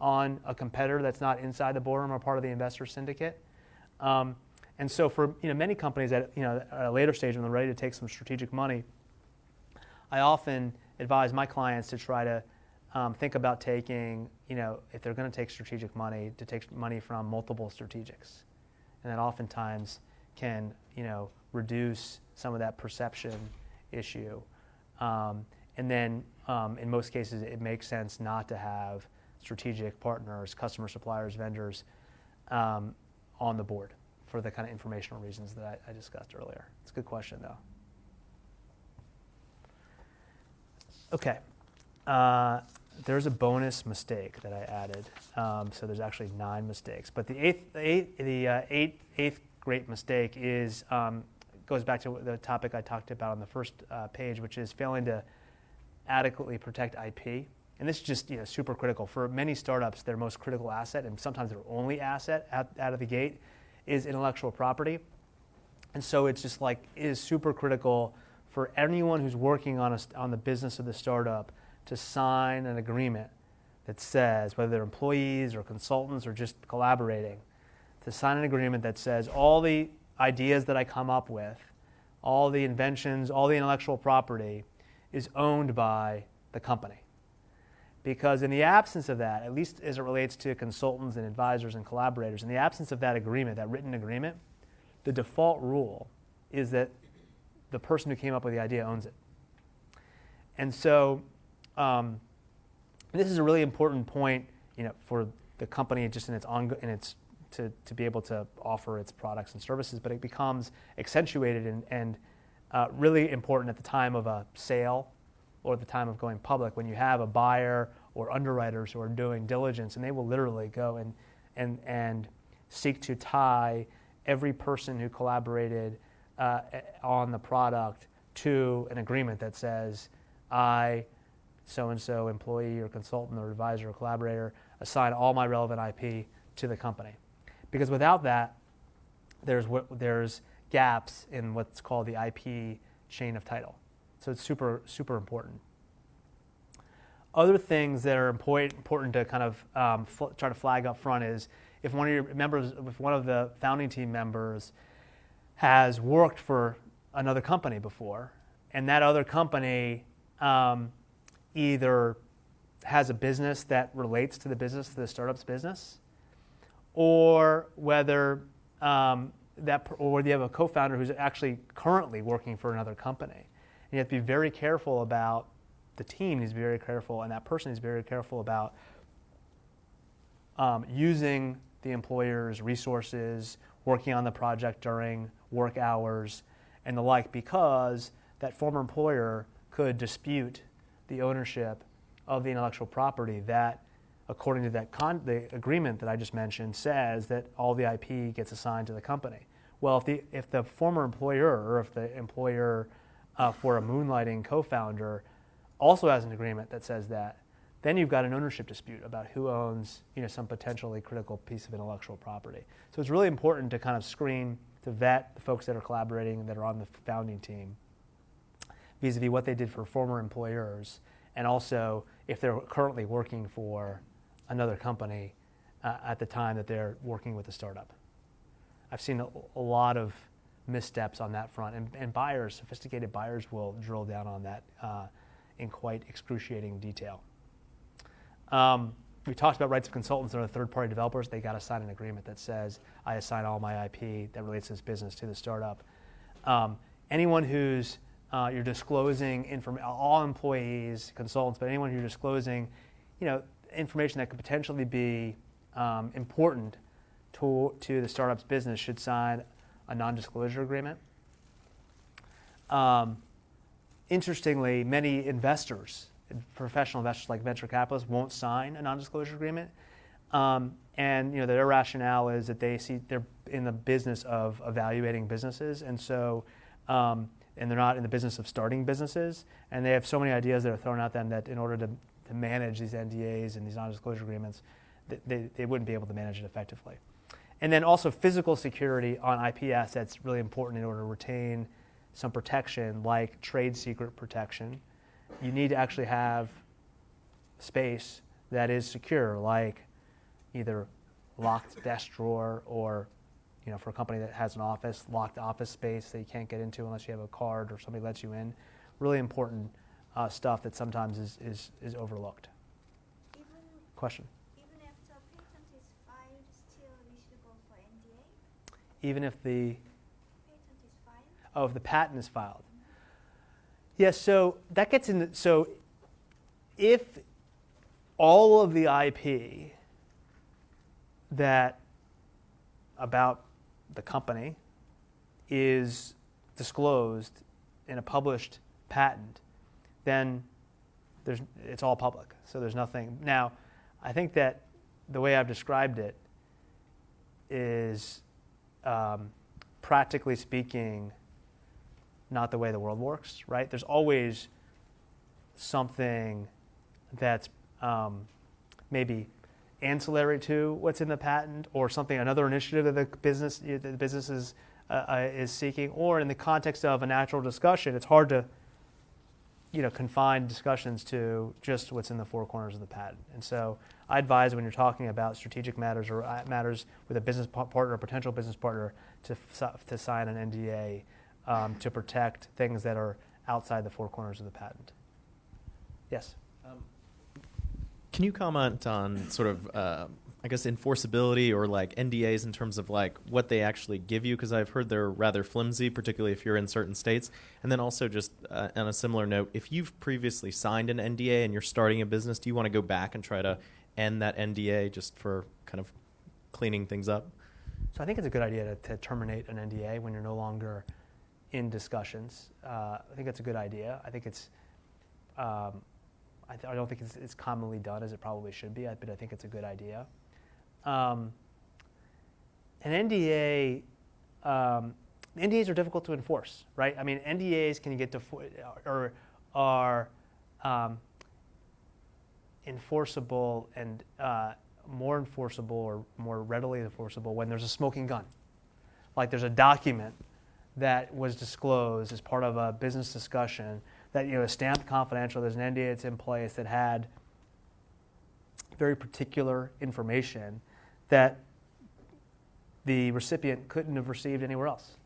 on a competitor that's not inside the boardroom or part of the investor syndicate. And so for many companies at a later stage when they're ready to take some strategic money, I often advise my clients to try to think about taking, if they're going to take strategic money, to take money from multiple strategics. And that oftentimes can, reduce some of that perception issue. And then in most cases, it makes sense not to have strategic partners, customer suppliers, vendors on the board for the kind of informational reasons that I discussed earlier. It's a good question, though. Okay. There's a bonus mistake that I added. So there's actually 9 mistakes. But the eighth great mistake goes back to the topic I talked about on the first page, which is failing to adequately protect IP. And this is just super critical. For many startups, their most critical asset, and sometimes their only asset out of the gate, is intellectual property. And so it's just it is super critical for anyone who's working on the business of the startup to sign an agreement that says, whether they're employees or consultants or just collaborating, to sign an agreement that says all the ideas that I come up with, all the inventions, all the intellectual property is owned by the company. Because in the absence of that, at least as it relates to consultants and advisors and collaborators, in the absence of that agreement, that written agreement, the default rule is that the person who came up with the idea owns it. And so this is a really important point, for the company just in its to be able to offer its products and services, but it becomes accentuated and really important at the time of a sale or at the time of going public, when you have a buyer or underwriters who are doing diligence, and they will literally go and seek to tie every person who collaborated on the product to an agreement that says, I, so-and-so employee or consultant or advisor or collaborator, assign all my relevant IP to the company. Because without that, there's gaps in what's called the IP chain of title. So it's super, super important. Other things that are important to kind of try to flag up front is if one of the founding team members has worked for another company before, and that other company either has a business that relates to the startup's business, or whether or you have a co-founder who's actually currently working for another company. And you have to be very careful about, the team needs to be very careful, and that person needs to be very careful about using the employer's resources, working on the project during work hours, and the like, because that former employer could dispute the ownership of the intellectual property that, according to the agreement that I just mentioned, says that all the IP gets assigned to the company. Well, if the former employer, or if the employer for a moonlighting co-founder also has an agreement that says that, then you've got an ownership dispute about who owns some potentially critical piece of intellectual property. So it's really important to kind of screen, to vet the folks that are collaborating, that are on the founding team, vis-a-vis what they did for former employers, and also if they're currently working for another company at the time that they're working with a startup. I've seen a lot of missteps on that front, and buyers, sophisticated buyers, will drill down on that in quite excruciating detail. Now, we talked about rights of consultants that are third-party developers. They got to sign an agreement that says, I assign all my IP that relates to this business to the startup. Anyone who's you're disclosing all employees, consultants, but anyone who's disclosing, information that could potentially be important to the startup's business should sign a non-disclosure agreement. Interestingly, many investors, professional investors like venture capitalists, won't sign a non-disclosure agreement. And their rationale is that they're in the business of evaluating businesses, and so and they're not in the business of starting businesses. And they have so many ideas that are thrown at them that in order to manage these NDAs and these non-disclosure agreements, they wouldn't be able to manage it effectively. And then also physical security on IP assets really important in order to retain some protection, like trade secret protection. You need to actually have space that is secure, like either locked desk drawer or, for a company that has an office, locked office space that you can't get into unless you have a card or somebody lets you in. Really important stuff that sometimes is overlooked. Question? Even if the patent is filed, still we should go for NDA? Even if the Patent is filed? Oh, if the patent is filed. Yes, so that gets into, so if all of the IP about the company is disclosed in a published patent, then it's all public. So there's nothing. Now, I think that the way I've described it is, practically speaking, not the way the world works, right? There's always something that's maybe ancillary to what's in the patent, or another initiative that the business is seeking, or in the context of a natural discussion, it's hard to confine discussions to just what's in the four corners of the patent. And so I advise when you're talking about strategic matters or matters with a business partner, a potential business partner, to sign an NDA to protect things that are outside the four corners of the patent. Yes? Can you comment on sort of, enforceability or like NDAs in terms of like what they actually give you? Because I've heard they're rather flimsy, particularly if you're in certain states. And then also just on a similar note, if you've previously signed an NDA and you're starting a business, do you want to go back and try to end that NDA just for kind of cleaning things up? So I think it's a good idea to terminate an NDA when you're no longer in discussions. I think that's a good idea. I think it's I don't think it's commonly done as it probably should be, but I think it's a good idea. An NDA, NDAs are difficult to enforce, right? I mean, NDAs can get are enforceable and more enforceable or more readily enforceable when there's a smoking gun. Like there's a document that was disclosed as part of a business discussion that is stamped confidential. There's an NDA that's in place that had very particular information that the recipient couldn't have received anywhere else.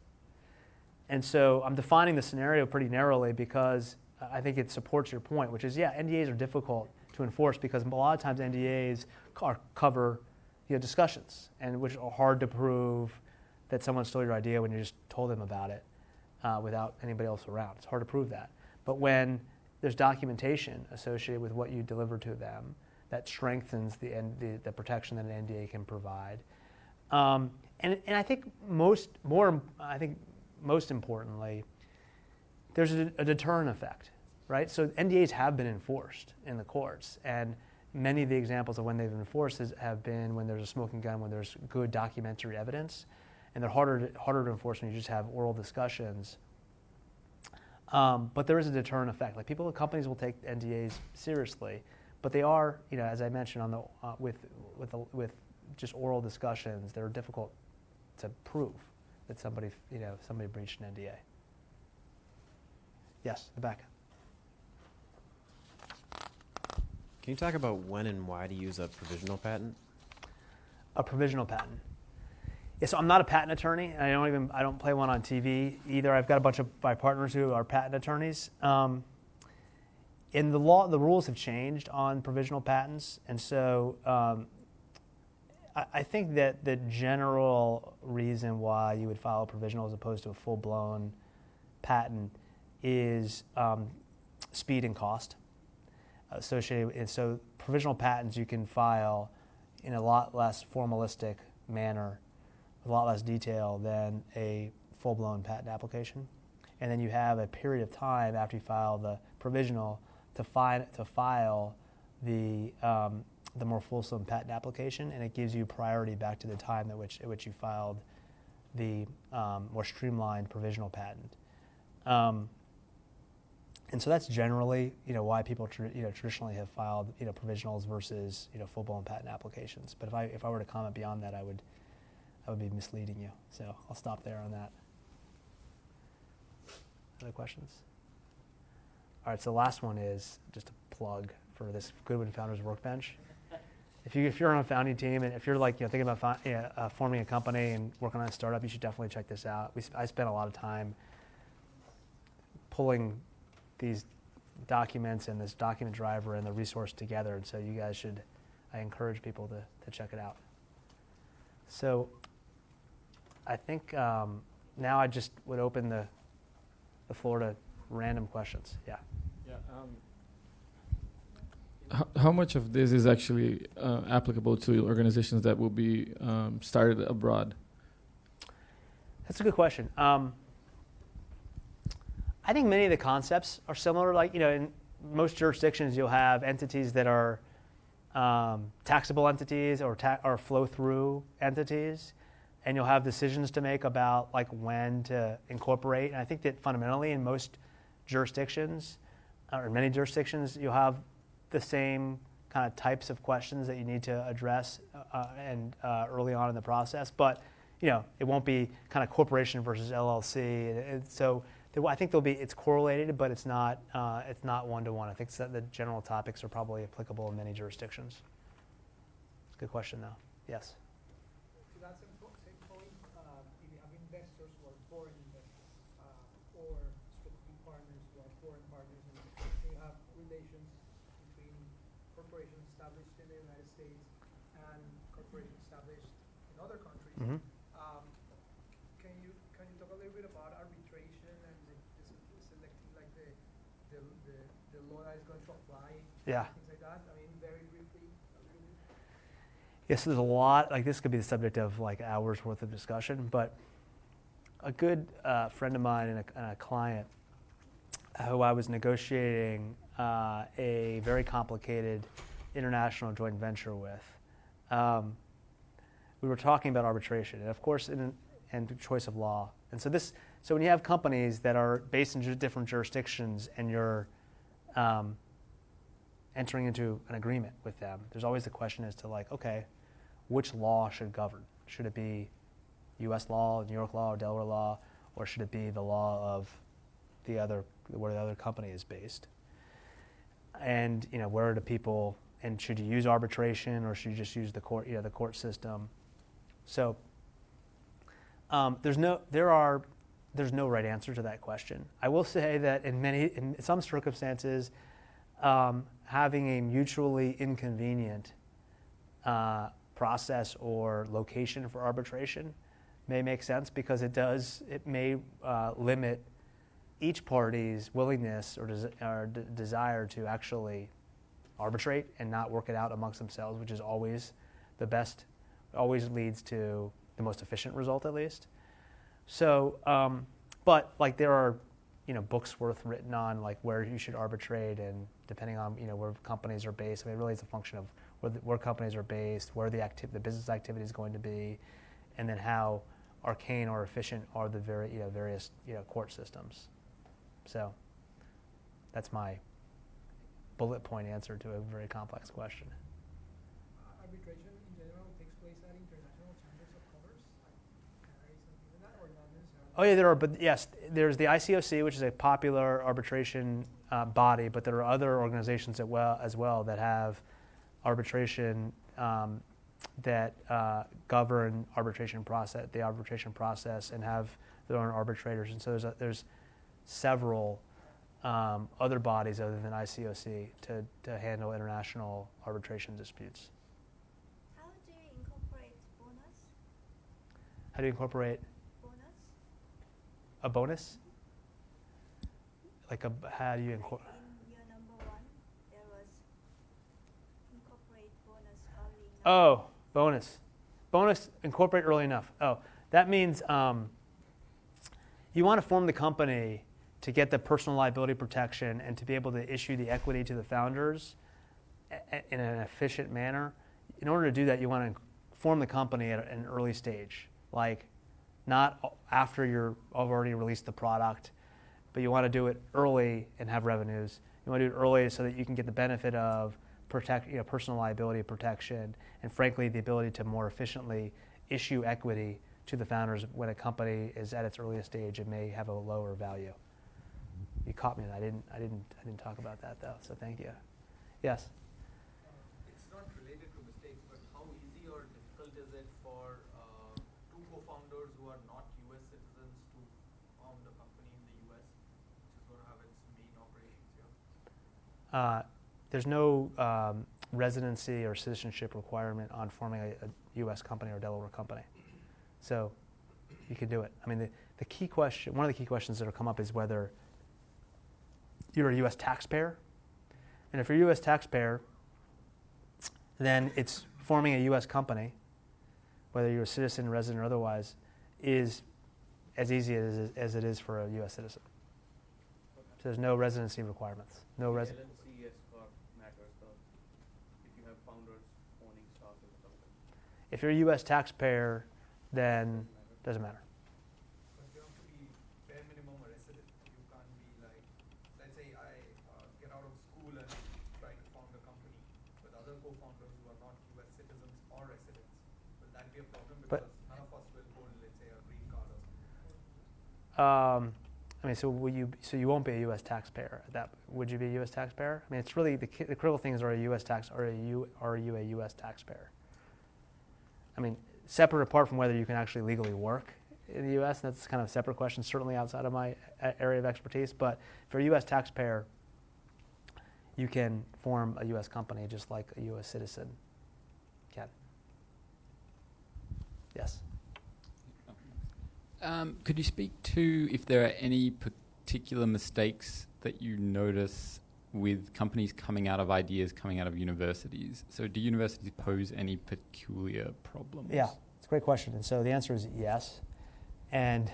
And so I'm defining the scenario pretty narrowly because I think it supports your point, which is, NDAs are difficult to enforce because a lot of times NDAs cover discussions, and which are hard to prove that someone stole your idea when you just told them about it without anybody else around. It's hard to prove that. But when there's documentation associated with what you deliver to them, that strengthens the protection that an NDA can provide. And I think most importantly, there's a deterrent effect, right? So NDAs have been enforced in the courts, and many of the examples of when they've been enforced have been when there's a smoking gun, when there's good documentary evidence, and they're harder to enforce when you just have oral discussions. But there is a deterrent effect. Like companies will take NDAs seriously, but they are, as I mentioned, on the with just oral discussions, they're difficult to prove that somebody breached an NDA. Yes, the back. Can you talk about when and why to use a provisional patent? A provisional patent. Yeah, so I'm not a patent attorney, and I don't play one on TV either. I've got a bunch of my partners who are patent attorneys. in the law, the rules have changed on provisional patents, and so I think that the general reason why you would file a provisional as opposed to a full-blown patent is speed and cost associated. And so provisional patents you can file in a lot less formalistic manner, with a lot less detail than a full-blown patent application. And then you have a period of time after you file the provisional to file the more fulsome patent application, and it gives you priority back to the time at which you filed the more streamlined provisional patent. And so that's generally, why people traditionally have filed provisionals versus full-blown patent applications. But if I were to comment beyond that, I would be misleading you. So I'll stop there on that. Other questions? All right. So the last one is just a plug for this Goodwin Founders Workbench. If you're on a founding team and if you're thinking about forming a company and working on a startup, you should definitely check this out. I spent a lot of time pulling these documents and this document driver and the resource together, and so you guys should. I encourage people to check it out. So I think now I just would open the floor to random questions. Yeah. Yeah. How much of this is actually applicable to organizations that will be started abroad? That's a good question. I think many of the concepts are similar. In most jurisdictions, you'll have entities that are taxable entities or flow-through entities, and you'll have decisions to make about when to incorporate. And I think that fundamentally, in most jurisdictions, or many jurisdictions, you'll have the same kind of types of questions that you need to address early on in the process. But it won't be kind of corporation versus LLC. So I think it's correlated, but it's not one-to-one. I think the general topics are probably applicable in many jurisdictions. Good question, though. Yes. To that same point, if you have investors who are foreign investors or strategic partners who are foreign partners, and you have relations between corporations established in the United States and corporations established in other countries. Mm-hmm. Can you talk a little bit about arbitration and selecting the law that is going to apply? Yeah. Things like that. I mean, very briefly. Yes, there's a lot. This could be the subject of hours worth of discussion. But a good friend of mine and a client who I was negotiating a very complicated international joint venture with, we were talking about arbitration, and of course, and choice of law. And so when you have companies that are based in different jurisdictions and you're entering into an agreement with them, there's always the question as to okay, which law should govern? Should it be U.S. law, New York law, or Delaware law, or should it be the law of where the other company is based? And where are the people? And should you use arbitration or should you just use the court system? So there's no right answer to that question. I will say that in some circumstances, having a mutually inconvenient process or location for arbitration may make sense because it may limit each party's willingness or desire to actually arbitrate and not work it out amongst themselves, which is always the best, always leads to the most efficient result, at least. So, but there are, books worth written on where you should arbitrate, and depending on where companies are based. I mean, it really is a function of where companies are based, where the business activity is going to be, and then how arcane or efficient are the various court systems. So, that's my bullet point answer to a very complex question. Arbitration in general takes place at international chambers of commerce, like something like that, or not necessarily? Oh yeah, there are, but yes, there's the ICOC, which is a popular arbitration body, but there are other organizations as well that have arbitration that govern the arbitration process, and have their own arbitrators, and so there's several other bodies other than ICOC to handle international arbitration disputes. How do you incorporate bonus? How do you incorporate Bonus? a bonus? Like how do you incorporate? In your number one, there was incorporate bonus early. Oh, bonus. Bonus, incorporate early enough. Oh, that means you want to form the company to get the personal liability protection and to be able to issue the equity to the founders in an efficient manner. In order to do that, you want to form the company at an early stage, like not after you've already released the product, but you want to do it early and have revenues. You want to do it early so that you can get the benefit of personal liability protection and, frankly, the ability to more efficiently issue equity to the founders when a company is at its earliest stage and may have a lower value. You caught me. I didn't talk about that though. So thank you. Yes. It's not related to mistakes, but how easy or difficult is it for two co-founders who are not U.S. citizens to form the company in the U.S., which is going to have its main operations here? There's no residency or citizenship requirement on forming a U.S. company or Delaware company. So you can do it. I mean, the key question, one of the key questions that will come up is whether you're a U.S. taxpayer. And if you're a U.S. taxpayer, then it's forming a U.S. company, whether you're a citizen, resident, or otherwise, is as easy as it is for a U.S. citizen. So there's no residency requirements. No residency. LLC corp matters though, if you have founders owning stock in the company. If you're a U.S. taxpayer, then doesn't matter. But you have to be bare minimum a resident. You can't be like, let's say I get out of school and try to found a company with other co-founders who are not U.S. citizens or residents. Will that be a problem? Because none of us will hold, let's say, a green card or something. I mean, so you won't be a U.S. taxpayer. Would you be a U.S. taxpayer? I mean, it's really the critical thing is are you a U.S. taxpayer? I mean, separate apart from whether you can actually legally work in the U.S., that's kind of a separate question, certainly outside of my area of expertise. But if you're a U.S. taxpayer, you can form a U.S. company just like a U.S. citizen can. Yes. Could you speak to if there are any particular mistakes that you notice with companies coming out of ideas coming out of universities? So do universities pose any peculiar problems? Yeah, it's a great question. And so the answer is yes. And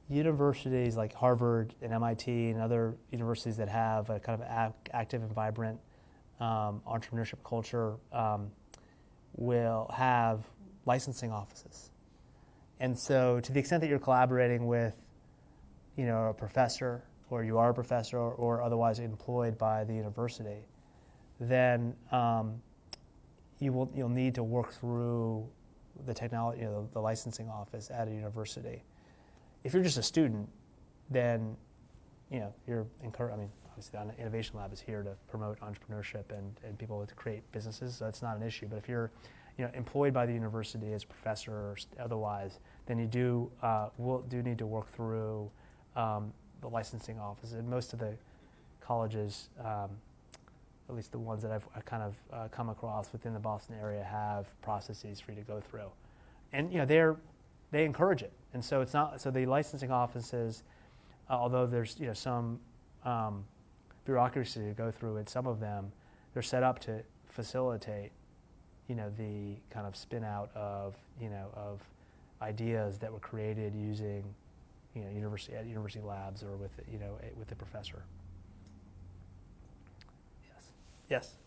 universities like Harvard and MIT and other universities that have a kind of active and vibrant entrepreneurship culture will have licensing offices. And so to the extent that you're collaborating with, a professor, or you are a professor or otherwise employed by the university, then you'll need to work through the technology, the licensing office at a university. If you're just a student, then you're encouraged. I mean, obviously, the Innovation Lab is here to promote entrepreneurship and people to create businesses, so that's not an issue. But if you're employed by the university as a professor or otherwise, then you do need to work through the licensing office. And most of the colleges, at least the ones that I've kind of come across within the Boston area, have processes for you to go through. And they encourage it. And so it's not so the licensing offices, although there's some bureaucracy to go through in some of them, they're set up to facilitate the kind of spin out of ideas that were created using university labs or with the professor. Yes.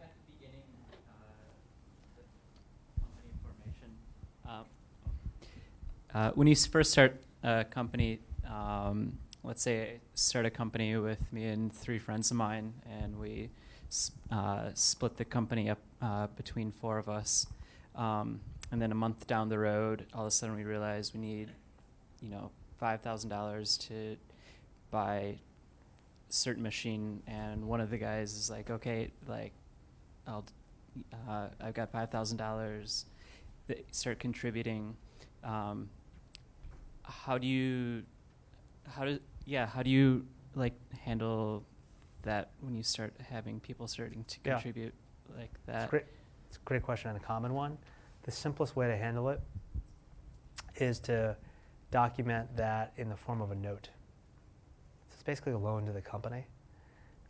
At the beginning, the company formation. When you first start a company, let's say I start a company with me and 3 friends of mine, and we split the company up between 4 of us. And then a month down the road, all of a sudden we realize we need, $5,000 to buy a certain machine. And one of the guys is like, okay, I've got $5,000. They start contributing. How do yeah, how do you like handle that when you start having people starting to Yeah. contribute like that? It's a great question and a common one. The simplest way to handle it is to document that in the form of a note. So it's basically a loan to the company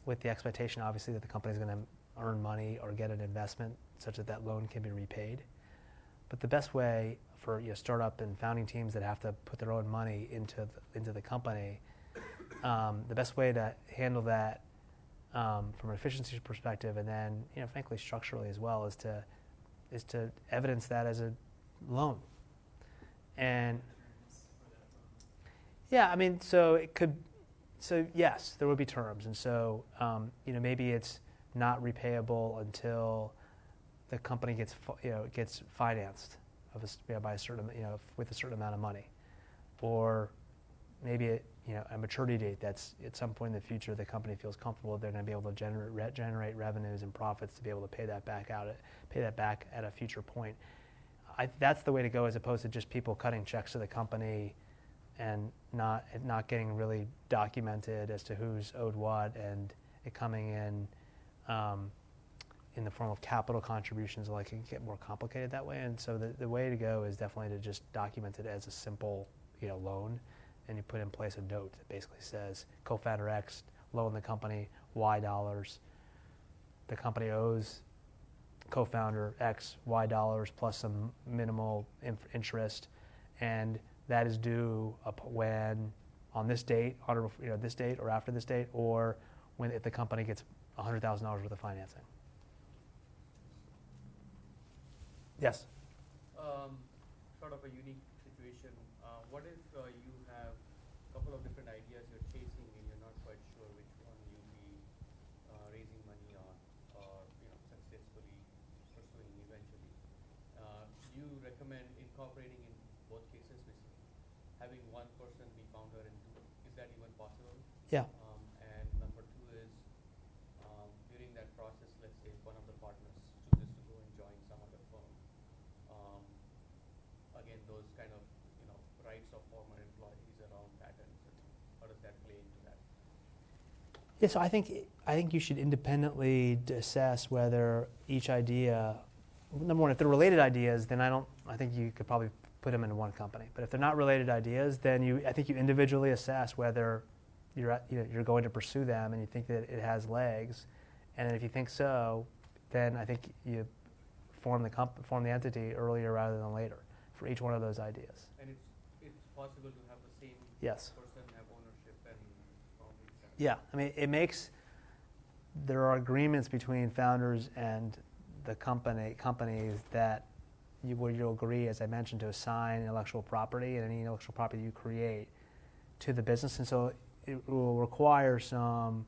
with the expectation, obviously, that the company is going to earn money or get an investment such that that loan can be repaid. But the best way for startup and founding teams that have to put their own money into the company, the best way to handle that from an efficiency perspective, and then frankly structurally as well, is to evidence that as a loan. And yeah, I mean, so yes, there would be terms, and so maybe it's not repayable until the company gets financed by a certain with a certain amount of money, or maybe a maturity date that's at some point in the future the company feels comfortable they're going to be able to generate revenues and profits to be able to pay that back at a future point. That's the way to go, as opposed to just people cutting checks to the company and not getting really documented as to who's owed what, and it coming in the form of capital contributions. Like, it can get more complicated that way. And so the way to go is definitely to just document it as a simple loan, and you put in place a note that basically says co-founder X loaned the company Y dollars. The company owes co-founder X Y dollars plus some minimal interest, and that is due when on this date, this date or after this date, or if the company gets $100,000 worth of financing. Yes. Sort of a unique situation. What if you have a couple of different ideas you're chasing and you're not quite sure which one you'll be raising money on, or successfully pursuing eventually? Do you recommend incorporating in both cases, basically having one person be founder and two? Is that even possible? Yeah. And number two is, during that process, let's say one of the partners chooses to go and join some other firm. Again, those kind of rights of former employees around patents, and how does that play into that? Yeah, so I think you should independently assess whether each idea, number one, if they're related ideas, then I think you could probably put them into one company. But if they're not related ideas, then I think you individually assess whether you're going to pursue them and you think that it has legs. And if you think so, then I think you form the entity earlier rather than later for each one of those ideas. And it's possible to have the same Yes. person have ownership and founding. Yeah, I mean, there are agreements between founders and the companies that you'll agree, as I mentioned, to assign intellectual property and any intellectual property you create to the business. And so it will require some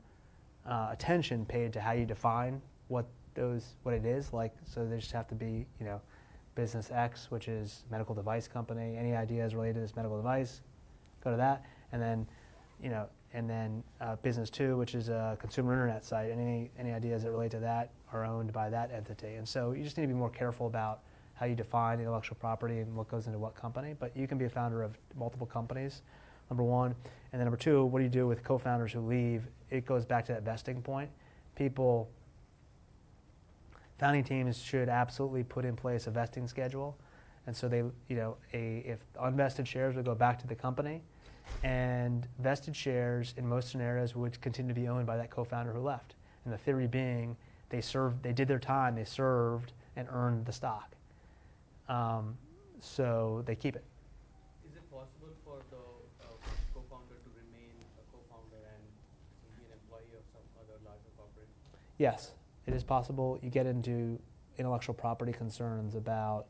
attention paid to how you define what it is. Like, so there just have to be, business X, which is medical device company. Any ideas related to this medical device, go to that. And then, business 2, which is a consumer internet site. And any ideas that relate to that are owned by that entity. And so you just need to be more careful about how you define intellectual property and what goes into what company. But you can be a founder of multiple companies, number one. And then number two, what do you do with co-founders who leave? It goes back to that vesting point. Founding teams should absolutely put in place a vesting schedule. And so if unvested shares would go back to the company, and vested shares in most scenarios would continue to be owned by that co-founder who left. And the theory being they did their time, they served and earned the stock. So they keep it. Is it possible for the co-founder to remain a co-founder and be an employee of some other larger corporation? Yes, it is possible. You get into intellectual property concerns about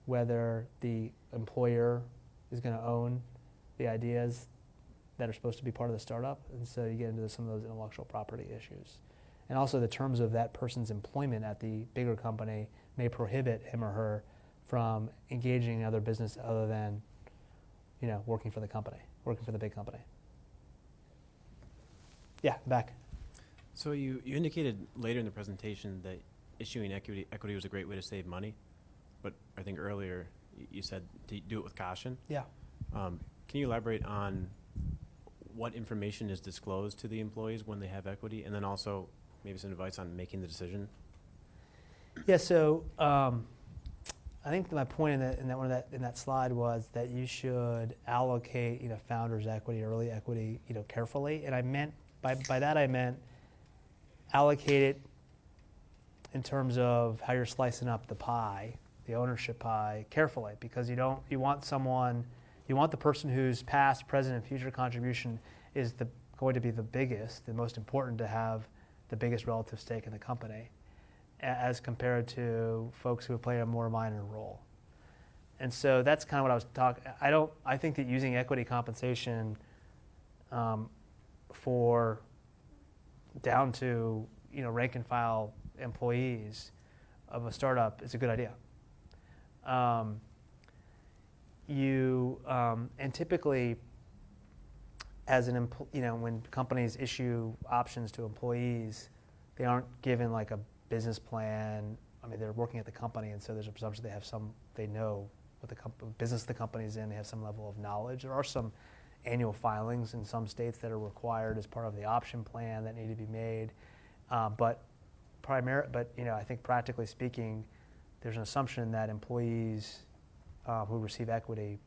whether the employer is going to own the ideas that are supposed to be part of the startup. And so you get into some of those intellectual property issues. And also the terms of that person's employment at the bigger company may prohibit him or her from engaging in other business other than, working for the company, working for the big company. Yeah, back. So you indicated later in the presentation that issuing equity was a great way to save money, but I think earlier you said to do it with caution. Yeah. Can you elaborate on what information is disclosed to the employees when they have equity, and then also maybe some advice on making the decision? Yeah, so I think my point in that slide was that you should allocate founders' equity, early equity, carefully. And I meant by that I meant allocate it in terms of how you're slicing up the pie, the ownership pie, carefully, because you want the person whose past, present, and future contribution is going to be the biggest, the most important to have the biggest relative stake in the company, as compared to folks who play a more minor role. And so that's kind of what I was talking. I think that using equity compensation for down to rank and file employees of a startup is a good idea. And typically, as when companies issue options to employees, they aren't given like a business plan. I mean, they're working at the company, and so there's a presumption they know what the business the company's in. They have some level of knowledge. There are some annual filings in some states that are required as part of the option plan that need to be made. But I think practically speaking, there's an assumption that employees who receive equity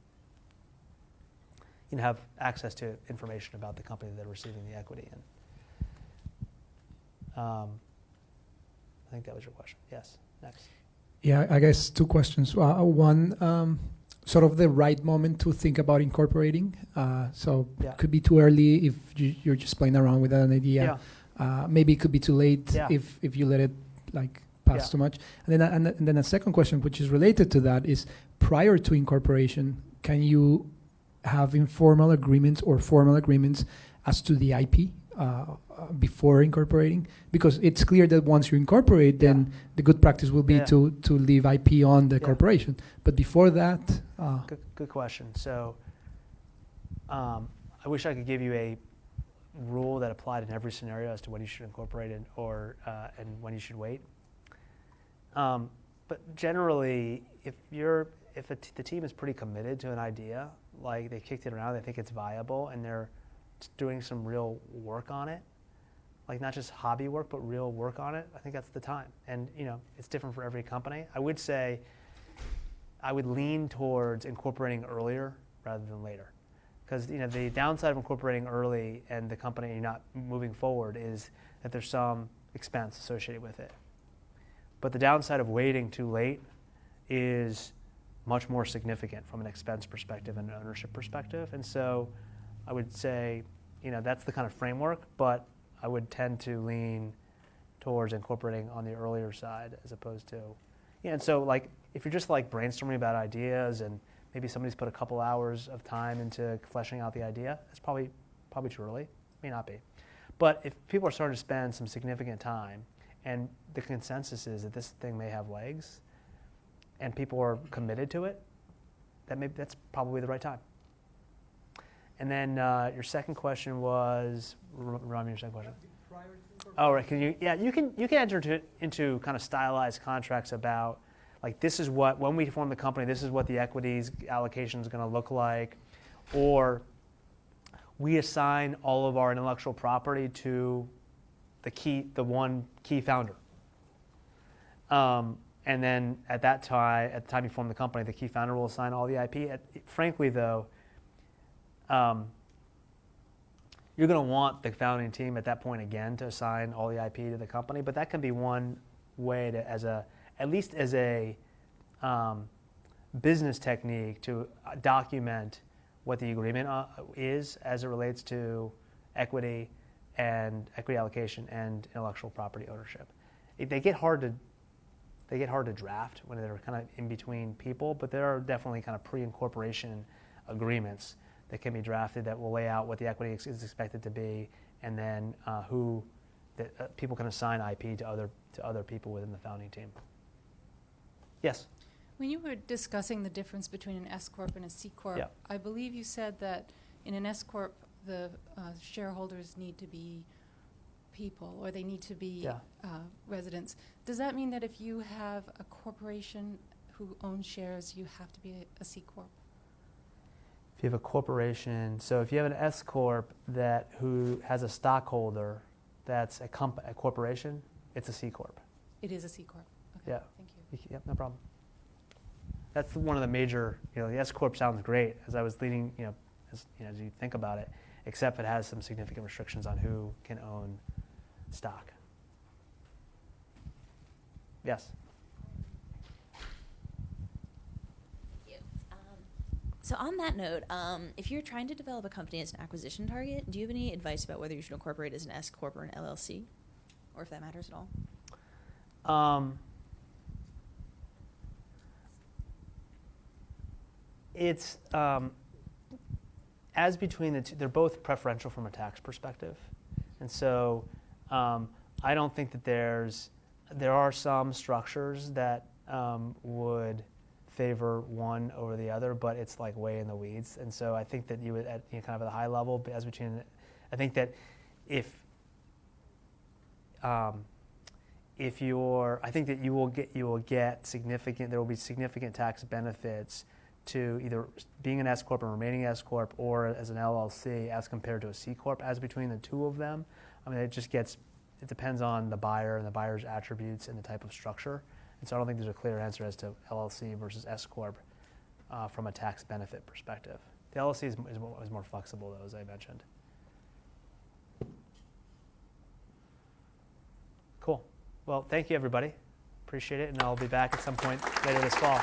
have access to information about the company that they're receiving the equity in. I think that was your question. Yes. Next. Yeah, I guess two questions. One, sort of the right moment to think about incorporating. It could be too early if you're just playing around with an idea. Yeah. Maybe it could be too late if you let it pass too much. And then a second question, which is related to that, is prior to incorporation, can you have informal agreements or formal agreements as to the IP before incorporating? Because it's clear that once you incorporate, then the good practice will be to leave IP on the corporation. But before that... Good question. So I wish I could give you a rule that applied in every scenario as to when you should incorporate it and when you should wait. But generally, if the team is pretty committed to an idea, like they kicked it around, they think it's viable, and they're doing some real work on it, like not just hobby work, but real work on it, I think that's the time. And it's different for every company. I would say I would lean towards incorporating earlier rather than later. Because the downside of incorporating early and the company not moving forward is that there's some expense associated with it. But the downside of waiting too late is much more significant from an expense perspective and an ownership perspective. And so I would say, that's the kind of framework, but I would tend to lean towards incorporating on the earlier side as opposed to, and so if you're just brainstorming about ideas and maybe somebody's put a couple hours of time into fleshing out the idea, that's probably too early. May not be. But if people are starting to spend some significant time and the consensus is that this thing may have legs and people are committed to it, that's probably the right time. And then your second question was, remind me your second question. Oh, right. You can enter into kind of stylized contracts about this is what, when we form the company, this is what the equities allocation is going to look like, or we assign all of our intellectual property to the one key founder. And then at the time you form the company, the key founder will assign all the IP. Frankly, though, you're going to want the founding team at that point again to assign all the IP to the company, but that can be one way to, at least as a business technique, to document what the agreement is as it relates to equity and equity allocation and intellectual property ownership. They get hard to draft when they're kind of in between people, but there are definitely kind of pre-incorporation agreements that can be drafted that will lay out what the equity is expected to be, and then people can assign IP to other people within the founding team. Yes? When you were discussing the difference between an S corp and a C corp, I believe you said that in an S corp the shareholders need to be people, or they need to be residents. Does that mean that if you have a corporation who owns shares, you have to be a C corp? If you have a corporation, so if you have an S corp who has a stockholder that's a corporation, it's a C corp. It is a C corp. Okay. Yeah. Thank you. Yep, no problem. That's one of the major. The S corp sounds great as I was leading. As you think about it, except it has some significant restrictions on who can own stock. Yes. So on that note, if you're trying to develop a company as an acquisition target, do you have any advice about whether you should incorporate as an S corp or an LLC, or if that matters at all? It's as between the two, they're both preferential from a tax perspective, and so I don't think that there are some structures that would favor one over the other, but it's like way in the weeds. And so I think that you would, at kind of at a high level, as between, I think that if I think that you will get significant, there will be significant tax benefits to either being an S corp and remaining S corp, or as an LLC as compared to a C corp. As between the two of them, I mean, it depends on the buyer and the buyer's attributes and the type of structure. And so I don't think there's a clear answer as to LLC versus S corp from a tax benefit perspective. The LLC is more flexible, though, as I mentioned. Cool. Well, thank you, everybody. Appreciate it, and I'll be back at some point later this fall.